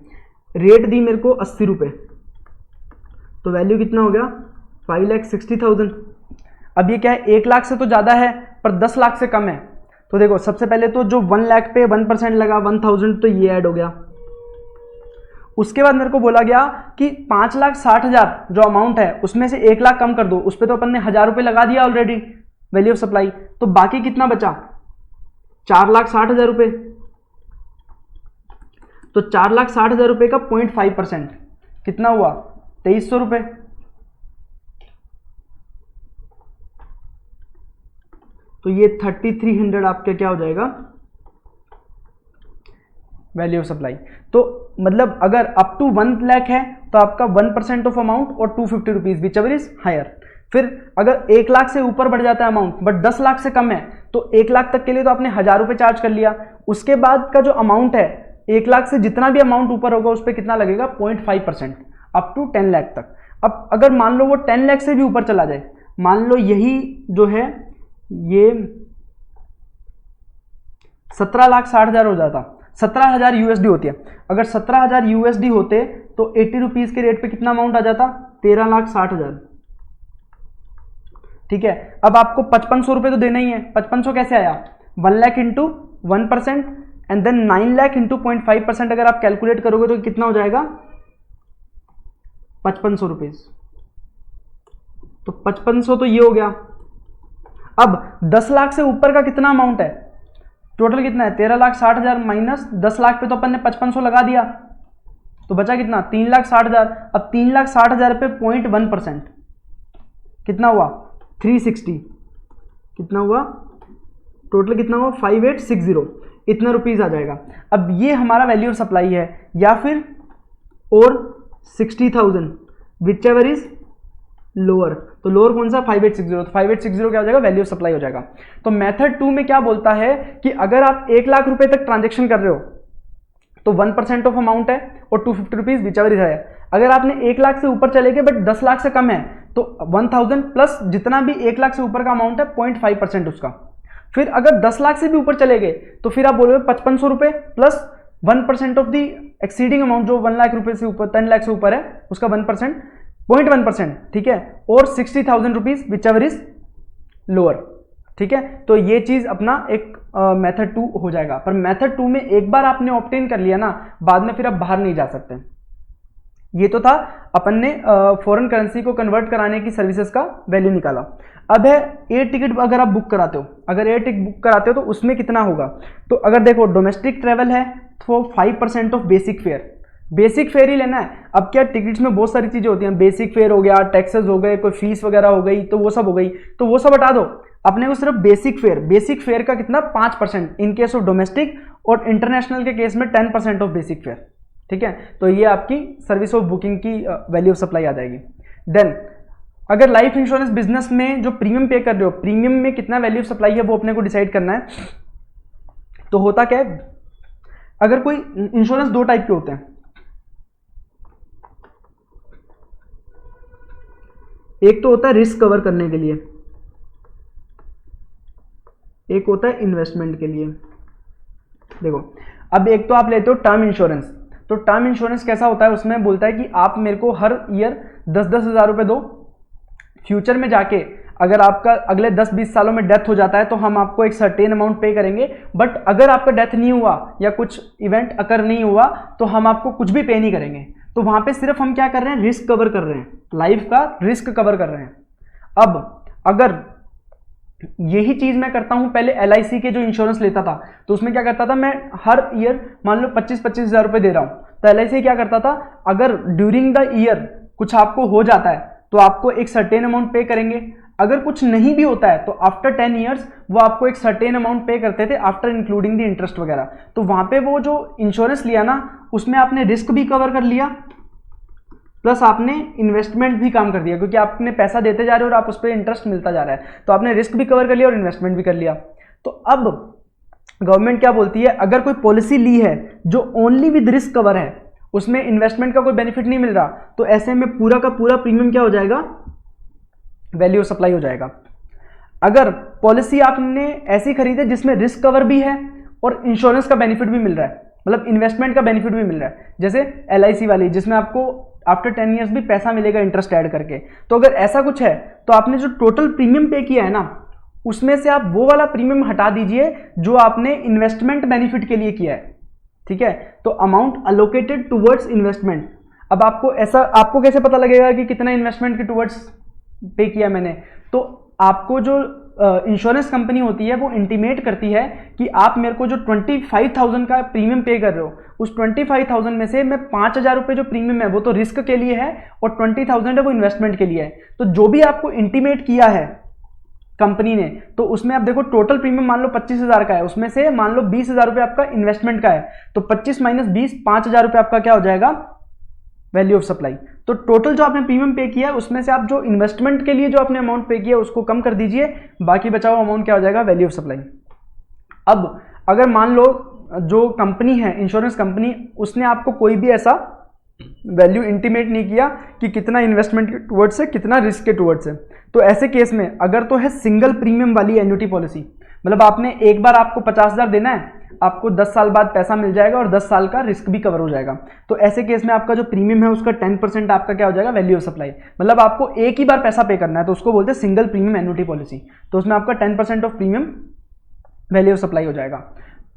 रेट दी मेरे को 80 रुपये, तो वैल्यू कितना हो गया 5,60,000। अब ये क्या है 1 लाख से तो ज़्यादा है पर 10 लाख से कम है, तो देखो सबसे पहले तो जो 1 लाख पे 1% लगा 1,000, तो ये ऐड हो गया। उसके बाद मेरे को बोला गया कि 5,60,000 जो अमाउंट है उसमें से 1 लाख कम कर दो, उस पर तो अपन ने 1,000 रुपये लगा दिया ऑलरेडी वैल्यू ऑफ सप्लाई, तो बाकी कितना बचा 4,60,000 रुपये, तो 4,60,000 रुपये का 0.5% कितना हुआ 2,300 रुपये, तो ये 3,300 आपका क्या हो जाएगा वैल्यू ऑफ सप्लाई। तो मतलब अगर अप टू 1 लाख है तो आपका 1% ऑफ अमाउंट और 250 rupees whichever is higher. फिर अगर 1 लाख से ऊपर बढ़ जाता है अमाउंट बट 10 लाख से कम है, तो 1 लाख तक के लिए तो आपने 1,000 रुपये चार्ज कर लिया, उसके बाद का जो अमाउंट है 1 लाख से जितना भी अमाउंट ऊपर होगा उस पर कितना लगेगा 0.5% अप टू 10 लाख तक। अब अगर मान लो वो 10 लाख से भी ऊपर चला जाए, मान लो यही जो है ये 17,60,000 हो जाता, 17,000 USD होती है, अगर 17,000 USD होते तो 80 रुपीज के रेट पे कितना अमाउंट आ जाता 13,60,000, ठीक है। अब आपको 5,500 रुपये तो देना ही है, 5,500 कैसे आया 1 lakh into 1% and then 9 lakh into 0.5%, अगर आप कैलकुलेट करोगे तो कितना हो जाएगा 5,500 रुपीज, तो 5,500 तो ये हो गया। अब 10 लाख से ऊपर का कितना अमाउंट है, टोटल कितना है 13,60,000 माइनस 10 लाख पे तो अपन ने 5,500 लगा दिया, तो बचा कितना 3,60,000। अब 3,60,000 पे 0.1% कितना हुआ 360, कितना हुआ टोटल कितना हुआ 5,860, इतना रुपीज आ जाएगा। अब ये हमारा वैल्यू ऑफ सप्लाई है, या फिर और 60,000 विच एवर इज लोअर, तो लोअर कौन सा 5,860, तो 5,860 क्या हो जाएगा वैल्यू ऑफ सप्लाई हो जाएगा। तो मेथड 2 में क्या बोलता है कि अगर आप 1 लाख रुपए तक ट्रांजेक्शन कर रहे हो तो 1% ऑफ अमाउंट है और 250 रुपीज विच एवर इज है। अगर आपने 1 लाख से ऊपर चले गए बट 10 लाख से कम है तो 1,000 प्लस जितना भी 1 लाख से ऊपर का अमाउंट है 0.5% उसका। फिर अगर 10 लाख से भी ऊपर चले गए तो फिर आप बोलोगे 5,500 रुपए plus 1% of the exceeding amount जो 1 लाख रुपए से ऊपर 10 लाख से ऊपर है उसका 1%, 0.1%, ठीक है, और 60,000 rupees whichever is lower, ठीक है। तो ये चीज अपना एक मेथड 2 हो जाएगा। पर मेथड 2 में एक बार आपने ऑब्टेन कर लिया ना, बाद में फिर आप बाहर नहीं जा सकते। ये तो था अपन ने फॉरेन करेंसी को कन्वर्ट कराने की सर्विसेज का वैल्यू निकाला। अब है एयर टिकट अगर आप बुक कराते हो, अगर एयर टिकट बुक कराते हो तो उसमें कितना होगा, तो अगर देखो डोमेस्टिक ट्रेवल है तो 5% of basic fare, basic fare ही लेना है। अब क्या टिकट्स में बहुत सारी चीजें होती हैं, बेसिक फेयर हो गया, टैक्सेस हो गए, कोई फीस वगैरह हो गई, तो वो सब हो गई, तो वो सब हटा दो, अपने को सिर्फ बेसिक फेयर का कितना 5% इन केस ऑफ डोमेस्टिक, और इंटरनेशनल के केस में 10% ऑफ बेसिक फेयर, ठीक है। तो ये आपकी सर्विस ऑफ बुकिंग की वैल्यू ऑफ सप्लाई आ जाएगी। देन अगर लाइफ इंश्योरेंस बिजनेस में जो प्रीमियम पे कर रहे हो, प्रीमियम में कितना वैल्यू ऑफ सप्लाई है वो अपने को डिसाइड करना है। तो होता क्या है, अगर कोई इंश्योरेंस 2 टाइप के होते हैं, एक तो होता है रिस्क कवर करने के लिए, एक होता है इन्वेस्टमेंट के लिए। देखो अब एक तो आप लेते हो टर्म इंश्योरेंस, तो टर्म इंश्योरेंस कैसा होता है, उसमें बोलता है कि आप मेरे को हर ईयर 10-10 हज़ार रुपये दो, फ्यूचर में जाके अगर आपका अगले 10-20 सालों में डेथ हो जाता है तो हम आपको एक सर्टेन अमाउंट पे करेंगे, बट अगर आपका डेथ नहीं हुआ या कुछ इवेंट अकर नहीं हुआ तो हम आपको कुछ भी पे नहीं करेंगे। तो वहां पे सिर्फ हम क्या कर रहे हैं, रिस्क कवर कर रहे हैं, लाइफ का रिस्क कवर कर रहे हैं। अब अगर यही चीज मैं करता हूं, पहले LIC के जो इंश्योरेंस लेता था तो उसमें क्या करता था, मैं हर ईयर मान लो 25-25 हज़ार रुपये दे रहा हूं, तो LIC क्या करता था, अगर ड्यूरिंग द ईयर कुछ आपको हो जाता है तो आपको एक सर्टेन अमाउंट पे करेंगे, अगर कुछ नहीं भी होता है तो आफ्टर 10 ईयर्स वो आपको एक सर्टेन अमाउंट पे करते थे आफ्टर इंक्लूडिंग द इंटरेस्ट वगैरह। तो वहां पे वो जो इंश्योरेंस लिया ना, उसमें आपने रिस्क भी कवर कर लिया प्लस आपने इन्वेस्टमेंट भी काम कर दिया, क्योंकि आपने पैसा देते जा रहे हो और आप उस पर इंटरेस्ट मिलता जा रहा है, तो आपने रिस्क भी कवर कर लिया और इन्वेस्टमेंट भी कर लिया। तो अब गवर्नमेंट क्या बोलती है, अगर कोई पॉलिसी ली है जो ओनली विद रिस्क कवर है, उसमें इन्वेस्टमेंट का कोई बेनिफिट नहीं मिल रहा, तो ऐसे में पूरा का पूरा प्रीमियम क्या हो जाएगा, वैल्यू ऑफ सप्लाई हो जाएगा। अगर पॉलिसी आपने ऐसी खरीदी जिसमें रिस्क कवर भी है और इंश्योरेंस का बेनिफिट भी मिल रहा है, मतलब इन्वेस्टमेंट का बेनिफिट भी मिल रहा है, जैसे LIC वाली जिसमें आपको आफ्टर 10 ईयर्स भी पैसा मिलेगा इंटरेस्ट ऐड करके, तो अगर ऐसा कुछ है तो आपने जो टोटल प्रीमियम पे किया है ना, उसमें से आप वो वाला प्रीमियम हटा दीजिए जो आपने इन्वेस्टमेंट बेनिफिट के लिए किया है, ठीक है। तो अमाउंट अलोकेटेड टुवर्ड्स इन्वेस्टमेंट। अब आपको कैसे पता लगेगा कि कितना इन्वेस्टमेंट के टुवर्ड्स पे किया मैंने, तो आपको जो इंश्योरेंस कंपनी होती है वो इंटीमेट करती है कि आप मेरे को जो 25,000 का प्रीमियम पे कर रहे हो, उस 25,000 में से मैं 5,000 रुपये जो प्रीमियम है वो तो रिस्क के लिए है और 20,000 है वो इन्वेस्टमेंट के लिए है। तो जो भी आपको इंटीमेट किया है कंपनी ने, तो उसमें आप देखो टोटल प्रीमियम मान लो 25,000 का है, उसमें से मान लो 20,000 रुपये आपका इन्वेस्टमेंट का है, तो 25 माइनस 20 5,000 रुपये आपका क्या हो जाएगा, वैल्यू ऑफ सप्लाई। तो टोटल जो आपने प्रीमियम पे किया है उसमें से आप जो इन्वेस्टमेंट के लिए जो आपने अमाउंट पे किया है उसको कम कर दीजिए, बाकी बचा हुआ अमाउंट क्या हो जाएगा, वैल्यू ऑफ सप्लाई। अब अगर मान लो जो कंपनी है इंश्योरेंस कंपनी, उसने आपको कोई भी ऐसा वैल्यू इंटीमेट नहीं किया कि कितना इन्वेस्टमेंट के टुवर्ड्स है कितना रिस्क के टुवर्ड्स है, तो ऐसे केस में अगर तो है सिंगल प्रीमियम वाली एन्युटी पॉलिसी, मतलब आपने एक बार आपको 50,000 देना है, आपको 10 साल बाद पैसा मिल जाएगा और 10 साल का रिस्क भी कवर हो जाएगा, तो ऐसे केस में आपका जो प्रीमियम है उसका 10% आपका क्या हो जाएगा, वैल्यू ऑफ सप्लाई। मतलब आपको एक ही बार पैसा पे करना है तो उसको बोलते हैं सिंगल प्रीमियम एन्युटी पॉलिसी, तो उसमें आपका 10% of premium value of supply हो जाएगा।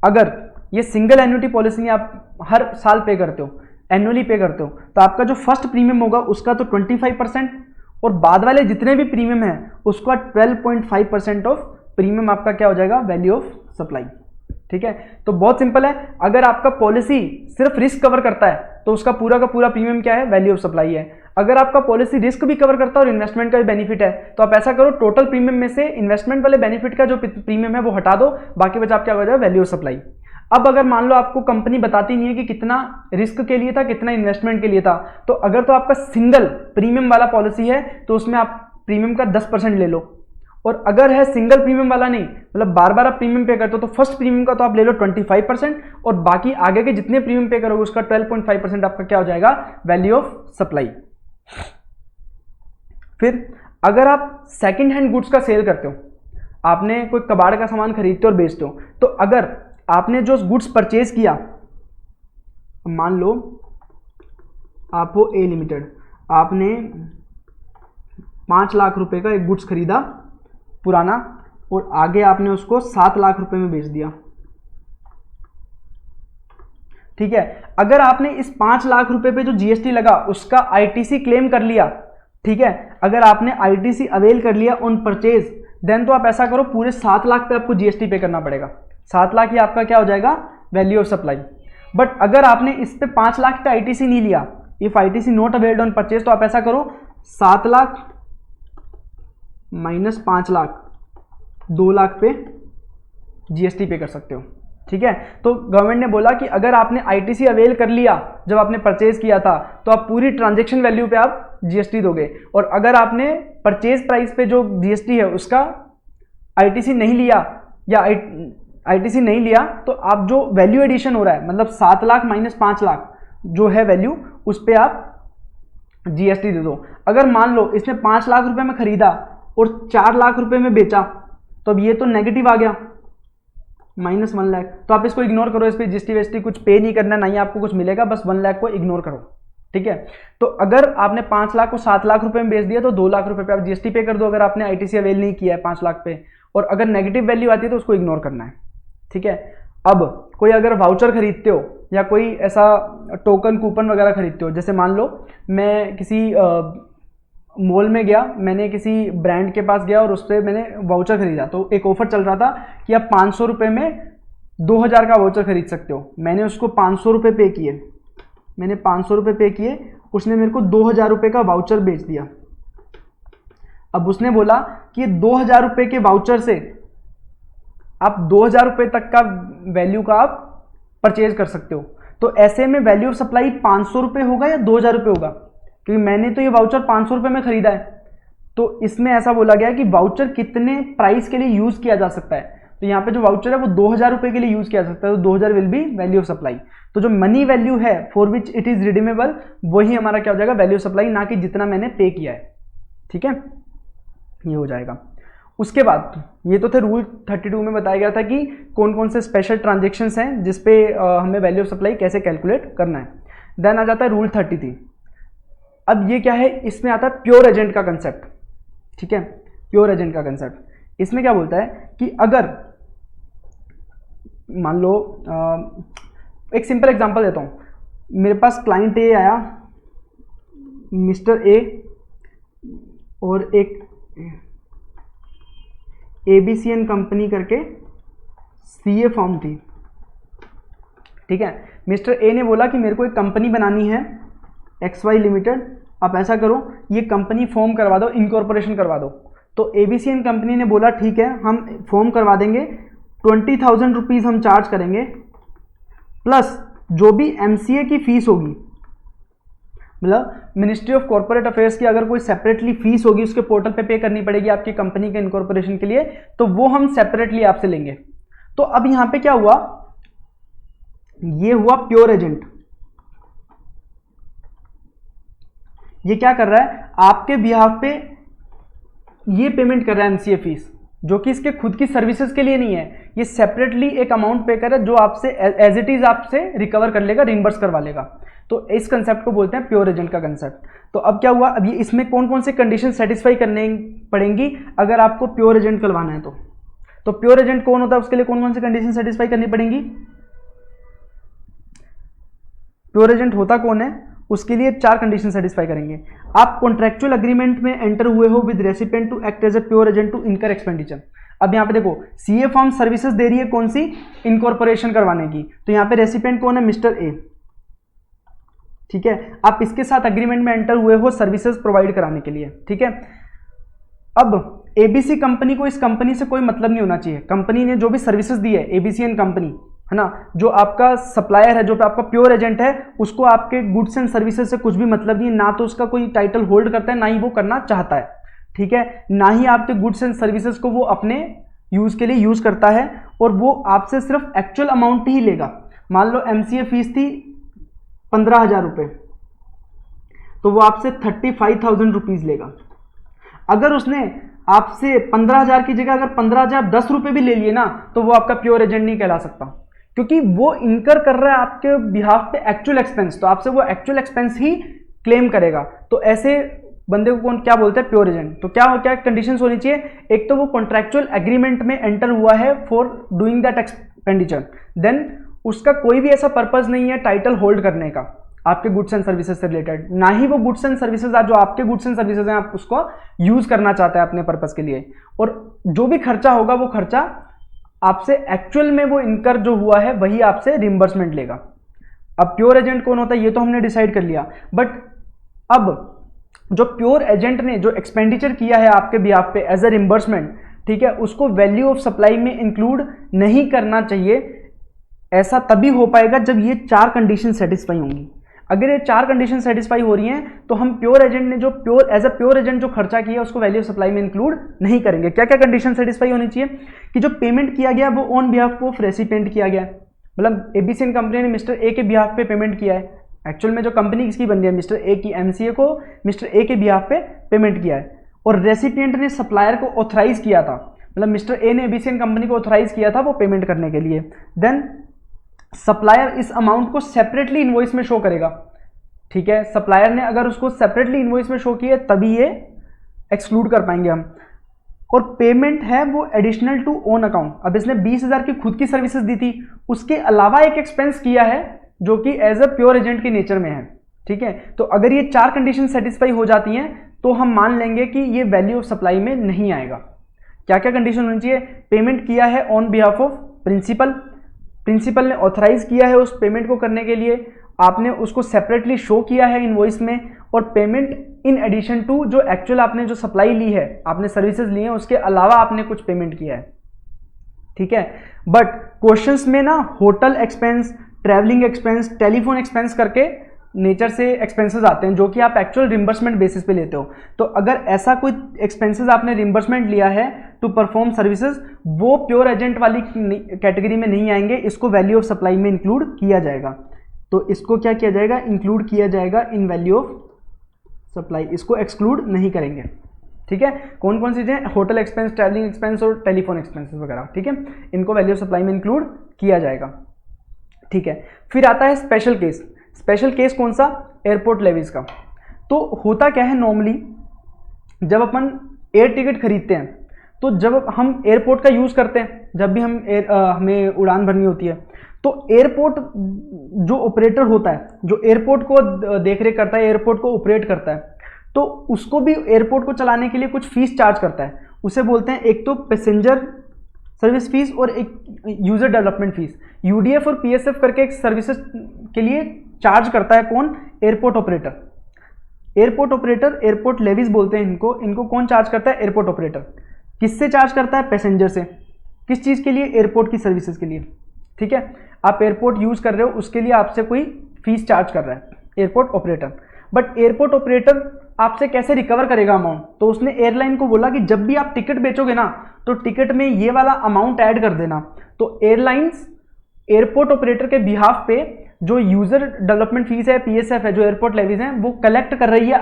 अगर ये सिंगल एन्युटी पॉलिसी आप हर साल पे करते हो, एनुअली पे करते हो, तो आपका जो फर्स्ट प्रीमियम होगा उसका तो 25% और बाद वाले जितने भी प्रीमियम है उसका 12.5% ऑफ प्रीमियम आपका क्या हो जाएगा, वैल्यू ऑफ सप्लाई। ठीक है, तो बहुत सिंपल है, अगर आपका पॉलिसी सिर्फ रिस्क कवर करता है तो उसका पूरा का पूरा प्रीमियम क्या है, वैल्यू ऑफ सप्लाई है। अगर आपका पॉलिसी रिस्क भी कवर करता है और इन्वेस्टमेंट का भी बेनिफिट है, तो आप ऐसा करो टोटल प्रीमियम में से इन्वेस्टमेंट वाले बेनिफिट का जो प्रीमियम है वो हटा दो, बाकी बचा आप क्या हो जाएगा, वैल्यू ऑफ सप्लाई। अब अगर मान लो आपको कंपनी बताती नहीं है कि कितना रिस्क के लिए था कितना इन्वेस्टमेंट के लिए था, तो अगर तो आपका सिंगल प्रीमियम वाला पॉलिसी है तो उसमें आप प्रीमियम का 10% ले लो, और अगर है सिंगल प्रीमियम वाला नहीं, मतलब बार बार आप प्रीमियम पे करते हो, तो फर्स्ट प्रीमियम का तो आप ले लो 25% और बाकी आगे के जितने प्रीमियम पे करोगे उसका 12.5% आपका क्या हो जाएगा, वैल्यू ऑफ सप्लाई। फिर अगर आप सेकेंड हैंड गुड्स का सेल करते हो, आपने कोई कबाड़ का सामान खरीदते हो और बेचते हो, तो अगर आपने जो गुड्स परचेज किया, मान लो आप हो ए लिमिटेड, आपने 5 लाख रुपए का एक गुड्स खरीदा पुराना और आगे आपने उसको 7 लाख रुपए में बेच दिया। ठीक है, अगर आपने इस 5 लाख रुपए पे जो जीएसटी लगा उसका आईटीसी क्लेम कर लिया, ठीक है, अगर आपने आईटीसी अवेल कर लिया ऑन परचेज, देन तो आप ऐसा करो पूरे 7 लाख पे आपको जीएसटी पे करना पड़ेगा, 7 लाख ही आपका क्या हो जाएगा, वैल्यू ऑफ सप्लाई। बट अगर आपने इस पे 5 लाख का आईटीसी नहीं लिया, if ITC not availed on purchase, तो आप ऐसा करो 7 लाख माइनस 5 लाख 2 लाख पे जीएसटी पे कर सकते हो। ठीक है, तो गवर्नमेंट ने बोला कि अगर आपने आईटीसी अवेल कर लिया जब आपने परचेज किया था, तो आप पूरी ट्रांजैक्शन वैल्यू पे आप जीएसटी दोगे, और अगर आपने परचेज प्राइस पे जो जीएसटी है उसका आईटीसी नहीं लिया या आईटीसी नहीं लिया, तो आप जो वैल्यू एडिशन हो रहा है, मतलब 7 लाख माइनस 5 लाख जो है वैल्यू, उस पे आप जीएसटी दे दो। अगर मान लो इसने 5 लाख रुपए में खरीदा और 4 लाख रुपए में बेचा, तो अब ये तो नेगेटिव आ गया, -1 लाख। तो आप इसको इग्नोर करो, इस पर जीएसटी वेस्टी कुछ पे नहीं करना, नहीं आपको कुछ मिलेगा, बस 1 लाख को इग्नोर करो, ठीक है। तो अगर आपने 5 लाख को 7 लाख रुपए में बेच दिया तो 2 लाख रुपए पे आप जीएसटी पे कर दो, अगर आपने आईटीसी अवेल नहीं किया है 5 लाख पे। और अगर नेगेटिव वैल्यू आती है तो उसको इग्नोर करना है, ठीक है। अब कोई अगर वाउचर खरीदते हो या कोई ऐसा टोकन कूपन वगैरह खरीदते हो, जैसे मान लो मैं किसी मॉल में गया, मैंने किसी ब्रांड के पास गया और उससे मैंने वाउचर खरीदा, तो एक ऑफर चल रहा था कि आप 500 रुपये में 2000 का वाउचर खरीद सकते हो। मैंने उसको 500 रुपये पे किए, मैंने 500 रुपये पे किए, उसने मेरे को 2000 रुपये का वाउचर बेच दिया। अब उसने बोला कि 2000 रुपये के वाउचर से आप 2000 रुपये तक का वैल्यू का आप परचेज कर सकते हो। तो ऐसे में वैल्यू ऑफ सप्लाई 500 रुपये होगा या 2000 रुपये होगा, क्योंकि मैंने तो ये वाउचर 500 रुपये में खरीदा है। तो इसमें ऐसा बोला गया कि वाउचर कितने प्राइस के लिए यूज किया जा सकता है, तो यहाँ पे जो वाउचर है वो 2000 रुपये के लिए यूज किया जा सकता है, तो 2000 will be value of supply. तो जो मनी वैल्यू है for which it is redeemable, वही हमारा क्या हो जाएगा, वैल्यू ऑफ सप्लाई, ना कि जितना मैंने पे किया है, ठीक है, ये हो जाएगा। उसके बाद ये तो थे रूल 32 में बताया गया था कि कौन कौन से स्पेशल ट्रांजेक्शन्स हैं जिसपे हमें वैल्यू ऑफ सप्लाई कैसे कैलकुलेट करना है। देन आ जाता है रूल 33। अब ये क्या है, इसमें आता है प्योर एजेंट का कंसेप्ट, ठीक है, प्योर एजेंट का कंसेप्ट। इसमें क्या बोलता है कि अगर मान लो एक सिंपल एग्जांपल देता हूँ, मेरे पास क्लाइंट ए आया, मिस्टर ए, और एक एबीसीएन कंपनी करके सीए फॉर्म थी, ठीक है। मिस्टर ए ने बोला कि मेरे को एक कंपनी बनानी है XY लिमिटेड, आप ऐसा करो ये कंपनी फॉर्म करवा दो, इनकॉर्पोरेशन करवा दो। तो एबीसीएन कंपनी ने बोला ठीक है हम फॉर्म करवा देंगे, 20,000 रुपीज़ हम चार्ज करेंगे, प्लस जो भी MCA की फीस होगी, मतलब मिनिस्ट्री ऑफ कॉर्पोरेट अफेयर्स की अगर कोई सेपरेटली फीस होगी उसके पोर्टल पे करनी पड़ेगी आपकी कंपनी के इनकॉर्पोरेशन के लिए, तो वो हम सेपरेटली आपसे लेंगे। तो अब यहां पे क्या हुआ, ये हुआ प्योर एजेंट। ये क्या कर रहा है, आपके बिहाफ पे ये पेमेंट कर रहा है MCA फीस, जो कि इसके खुद की सर्विसेज के लिए नहीं है, ये सेपरेटली एक अमाउंट पे कर रहा है जो आपसे एज इट इज आपसे रिकवर कर लेगा, रिइंबर्स करवा लेगा। तो इस कंसेप्ट को बोलते हैं प्योर एजेंट का कंसेप्ट। तो अब क्या हुआ, अब ये इसमें कौन कौन से कंडीशन सेटिस्फाई करने पड़ेंगी अगर आपको प्योर एजेंट करवाना है तो प्योर एजेंट कौन होता है, उसके लिए कौन कौन से कंडीशन सेटिस्फाई करनी पड़ेंगी। प्योर एजेंट होता कौन है, उसके लिए 4 कंडीशन सेटिस्फाई करेंगे। आप कॉन्ट्रेक्चुअल अग्रीमेंट में एंटर हुए हो with recipient to act as a pure agent to incur expenditure. अब यहाँ पे देखो सीए फॉर्म सर्विसेज दे रही है कौन सी, इनकॉर्पोरेशन करवाने की, तो यहाँ पे रेसिपिएंट कौन है, मिस्टर ए, ठीक है। आप इसके साथ अग्रीमेंट में एंटर हुए हो सर्विसेज प्रोवाइड कराने के लिए, ठीक है। अब एबीसी कंपनी को इस कंपनी से कोई मतलब नहीं होना चाहिए, कंपनी ने जो भी सर्विसेज दी है, एबीसीएन कंपनी है ना, जो आपका सप्लायर है, जो आपका प्योर एजेंट है, उसको आपके गुड्स एंड सर्विसेज से कुछ भी मतलब नहीं है, ना तो उसका कोई टाइटल होल्ड करता है, ना ही वो करना चाहता है, ठीक है, ना ही आपके गुड्स एंड सर्विसेज को वो अपने यूज के लिए यूज करता है, और वो आपसे सिर्फ एक्चुअल अमाउंट ही लेगा। मान लो MCA फीस थी 15,000 रुपये, तो वो आपसे 35,000 रुपीज लेगा। अगर उसने आपसे 15,000 की जगह अगर 15,010 रुपये भी ले लिए ना, तो वो आपका प्योर एजेंट नहीं कहला सकता, क्योंकि वो इनकर कर रहा है आपके बिहाफ पे एक्चुअल एक्सपेंस, तो आपसे वो एक्चुअल एक्सपेंस ही क्लेम करेगा। तो ऐसे बंदे को कौन क्या बोलते हैं, प्योर एजेंट। तो क्या क्या कंडीशंस होनी चाहिए, एक तो वो कॉन्ट्रैक्चुअल एग्रीमेंट में एंटर हुआ है for doing that expenditure, then उसका कोई भी ऐसा पर्पज नहीं है टाइटल होल्ड करने का आपके गुड्स एंड सर्विसेज से रिलेटेड, ना ही वो गुड्स एंड सर्विसेज जो आपके गुड्स एंड सर्विसेज हैं आप उसको यूज करना चाहते हैं अपने पर्पज के लिए, और जो भी खर्चा होगा वो खर्चा आपसे एक्चुअल में वो इनकर जो हुआ है वही आपसे रिम्बर्समेंट लेगा। अब प्योर एजेंट कौन होता है ये तो हमने डिसाइड कर लिया, बट अब जो प्योर एजेंट ने जो एक्सपेंडिचर किया है आपके बिहाफ पे एज ए रिम्बर्समेंट, ठीक है, उसको वैल्यू ऑफ सप्लाई में इंक्लूड नहीं करना चाहिए। ऐसा तभी हो पाएगा जब ये 4 कंडीशन सेटिस्फाई होंगी। अगर ये 4 कंडीशन सेटिस्फाई हो रही हैं तो हम प्योर एजेंट ने जो एज ए प्योर एजेंट जो खर्चा किया उसको वैल्यू ऑफ सप्लाई में इंक्लूड नहीं करेंगे। क्या क्या कंडीशन सेटिस्फाई होनी चाहिए, कि जो पेमेंट किया गया वो ऑन बिहाफ ऑफ रेसिपिएंट किया गया, मतलब एबीसीएन कंपनी ने मिस्टर ए के बिहाफ पे पेमेंट किया है, एक्चुअल में जो कंपनी किसकी बन रही है, मिस्टर ए की, एमसीए को मिस्टर ए के बिहाफ पे पेमेंट किया है और रेसिपिएंट ने सप्लायर को ऑथराइज किया था, मतलब मिस्टर ए ने एबीसीएन कंपनी को ऑथराइज किया था वो पेमेंट करने के लिए। देन सप्लायर इस अमाउंट को सेपरेटली इनवॉइस में शो करेगा, ठीक है। सप्लायर ने अगर उसको सेपरेटली इनवॉइस में शो किया तभी ये एक्सक्लूड कर पाएंगे हम। और पेमेंट है वो एडिशनल टू ओन अकाउंट। अब इसने 20,000 की खुद की सर्विसेज दी थी, उसके अलावा एक एक्सपेंस किया है जो कि एज अ प्योर एजेंट के नेचर में है, ठीक है। तो अगर ये 4 कंडीशन सेटिस्फाई हो जाती हैं तो हम मान लेंगे कि ये वैल्यू ऑफ सप्लाई में नहीं आएगा। क्या क्या कंडीशन होनी चाहिए, पेमेंट किया है on behalf of principal, principal ने ऑथराइज किया है उस पेमेंट को करने के लिए, आपने उसको सेपरेटली शो किया है इनवॉइस में, और पेमेंट इन एडिशन टू जो एक्चुअल आपने जो सप्लाई ली है, आपने सर्विसेज ली हैं उसके अलावा आपने कुछ पेमेंट किया है, ठीक है। बट क्वेश्चंस में ना hotel expense, travelling expense, telephone expense करके नेचर से एक्सपेंसेस आते हैं जो कि आप एक्चुअल रिम्बर्समेंट बेसिस पे लेते हो। तो अगर ऐसा कोई एक्सपेंसेस आपने रिम्बर्समेंट लिया है टू परफॉर्म सर्विसेज, वो प्योर एजेंट वाली कैटेगरी में नहीं आएंगे, इसको वैल्यू ऑफ सप्लाई में इंक्लूड किया जाएगा। तो इसको क्या किया जाएगा, इंक्लूड किया जाएगा इन वैल्यू ऑफ सप्लाई, इसको एक्सक्लूड नहीं करेंगे, ठीक है। कौन कौन सी चीजें, होटल एक्सपेंस, ट्रैवलिंग एक्सपेंस और टेलीफोन एक्सपेंसेस वगैरह, ठीक है, इनको वैल्यू ऑफ सप्लाई में इंक्लूड किया जाएगा, ठीक है। फिर आता है स्पेशल केस। स्पेशल केस कौन सा, एयरपोर्ट लेवीज का। तो होता क्या है, नॉर्मली जब अपन एयर टिकट खरीदते हैं तो जब हम एयरपोर्ट का यूज करते हैं, जब भी हम हमें उड़ान भरनी होती है, तो एयरपोर्ट जो ऑपरेटर होता है, जो एयरपोर्ट को देखरेख करता है, एयरपोर्ट को ऑपरेट करता है, तो उसको भी एयरपोर्ट को चलाने के लिए कुछ फीस चार्ज करता है। उसे बोलते हैं एक तो पैसेंजर सर्विस फीस और एक यूजर डेवलपमेंट फीस। यूडीएफ और पीएसएफ करके एक सर्विसेज के लिए चार्ज करता है कौन, airport operator. Airport operator, airport levies बोलते हैं इनको। इनको कौन चार्ज करता है, एयरपोर्ट ऑपरेटर। किससे चार्ज करता है, पैसेंजर से। किस चीज के लिए, एयरपोर्ट की सर्विसेज के लिए, ठीक है। आप एयरपोर्ट यूज कर रहे हो, उसके लिए आपसे कोई फीस चार्ज कर रहा है airport operator. But airport operator आपसे कैसे रिकवर करेगा अमाउंट, तो उसने एयरलाइन को बोला कि जब भी आप टिकट बेचोगे ना, तो टिकट में ये वाला अमाउंट ऐड कर देना। तो एयरलाइंस एयरपोर्ट ऑपरेटर के बिहाफ पे जो यूजर डेवलपमेंट फीस है, पीएसएफ है, जो एयरपोर्ट लेवीज हैं, वो कलेक्ट कर रही है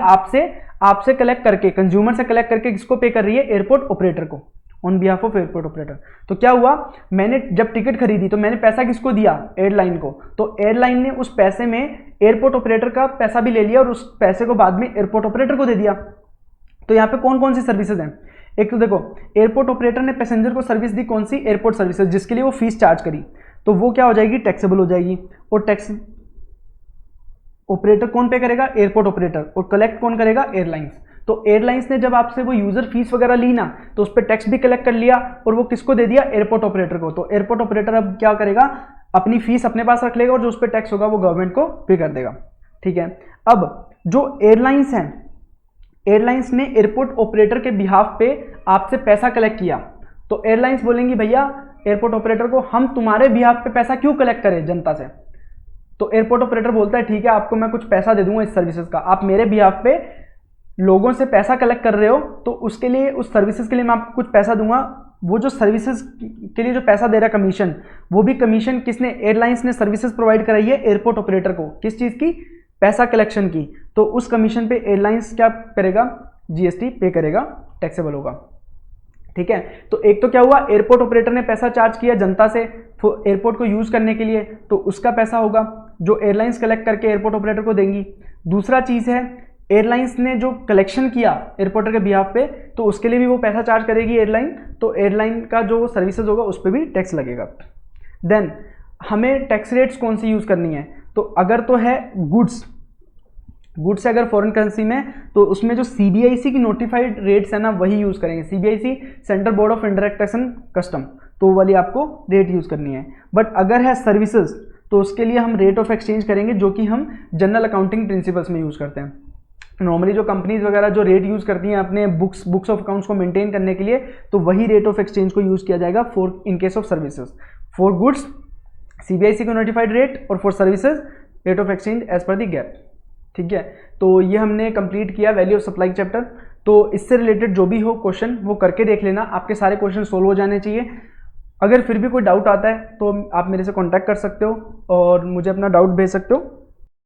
आपसे कलेक्ट करके, कंज्यूमर से कलेक्ट करके किसको पे कर रही है, एयरपोर्ट ऑपरेटर को, on behalf of airport operator. तो क्या हुआ, मैंने जब टिकट खरीदी तो मैंने पैसा किसको दिया, एयरलाइन को। तो एयरलाइन ने उस पैसे में एयरपोर्ट ऑपरेटर का पैसा भी ले लिया और उस पैसे को बाद में एयरपोर्ट ऑपरेटर को दे दिया। तो यहाँ पे कौन कौन सी सर्विसेज हैं, एक तो देखो एयरपोर्ट ऑपरेटर ने पैसेंजर को सर्विस दी, कौन सी, एयरपोर्ट सर्विसेज, जिसके लिए वो फीस चार्ज करी, तो वो क्या हो जाएगी, टैक्सेबल हो जाएगी। और टैक्स ऑपरेटर कौन पे करेगा, एयरपोर्ट ऑपरेटर, और कलेक्ट कौन करेगा, एयरलाइंस। तो एयरलाइंस ने जब आपसे वो यूजर फीस वगैरह ली ना, तो उस पर टैक्स भी कलेक्ट कर लिया और वो किसको दे दिया, एयरपोर्ट ऑपरेटर को। तो एयरपोर्ट ऑपरेटर अब क्या करेगा, अपनी फीस अपने पास रख लेगा और जो उस पर टैक्स होगा वो गवर्नमेंट को पे कर देगा, ठीक है। अब जो एयरलाइंस हैं, एयरलाइंस ने एयरपोर्ट ऑपरेटर के बिहाफ पे आपसे पैसा कलेक्ट किया, तो एयरलाइंस बोलेंगी भैया एयरपोर्ट ऑपरेटर को, हम तुम्हारे बिहाफ पे पैसा क्यों कलेक्ट करें जनता से। तो एयरपोर्ट ऑपरेटर बोलता है ठीक है, आपको मैं कुछ पैसा दे दूंगा इस सर्विसेज का, आप मेरे बिहाफ पे लोगों से पैसा कलेक्ट कर रहे हो, तो उसके लिए, उस सर्विसेज के लिए मैं आपको कुछ पैसा दूंगा। वो जो सर्विसेज के लिए जो पैसा दे रहा है कमीशन, वो भी कमीशन किसने, एयरलाइंस ने सर्विसेज प्रोवाइड कराई है एयरपोर्ट ऑपरेटर को, किस चीज़ की, पैसा कलेक्शन की। तो उस कमीशन पे एयरलाइंस क्या करेगा, जीएसटी पे करेगा, टैक्सेबल होगा, ठीक है। तो एक तो क्या हुआ, एयरपोर्ट ऑपरेटर ने पैसा चार्ज किया जनता से एयरपोर्ट को यूज करने के लिए, तो उसका पैसा होगा जो एयरलाइंस कलेक्ट करके एयरपोर्ट ऑपरेटर को देंगी। दूसरा चीज है, एयरलाइंस ने जो कलेक्शन किया एयरपोर्ट के बिहाफ पे, तो उसके लिए भी वो पैसा चार्ज करेगी एयरलाइन, तो एयरलाइन का जो सर्विसेज होगा उस पर भी टैक्स लगेगा। देन हमें टैक्स रेट्स कौन सी यूज करनी है, तो अगर तो है गुड्स से अगर फॉरेन करेंसी में, तो उसमें जो सीबीआईसी की नोटिफाइड रेट्स है ना, वही यूज करेंगे। CBIC, central board of indirect tax and custom, तो वो वाली आपको रेट यूज करनी है। बट अगर है सर्विसेज, तो उसके लिए हम रेट ऑफ एक्सचेंज करेंगे, जो कि हम जनरल अकाउंटिंग प्रिंसिपल्स में यूज करते हैं। नॉर्मली जो कंपनीज वगैरह जो रेट यूज करती हैं अपने बुक्स ऑफ अकाउंट्स को मेंटेन करने के लिए, तो वही रेट ऑफ एक्सचेंज को यूज किया जाएगा for in case of services. For goods CBIC को नोटिफाइड रेट, और for services rate of exchange as per the GAAP, ठीक है। तो ये हमने कंप्लीट किया वैल्यू ऑफ सप्लाई चैप्टर। तो इससे रिलेटेड जो भी हो क्वेश्चन वो करके देख लेना, आपके सारे क्वेश्चन सोल्व हो जाने चाहिए। अगर फिर भी कोई डाउट आता है तो आप मेरे से कांटेक्ट कर सकते हो और मुझे अपना डाउट भेज सकते हो।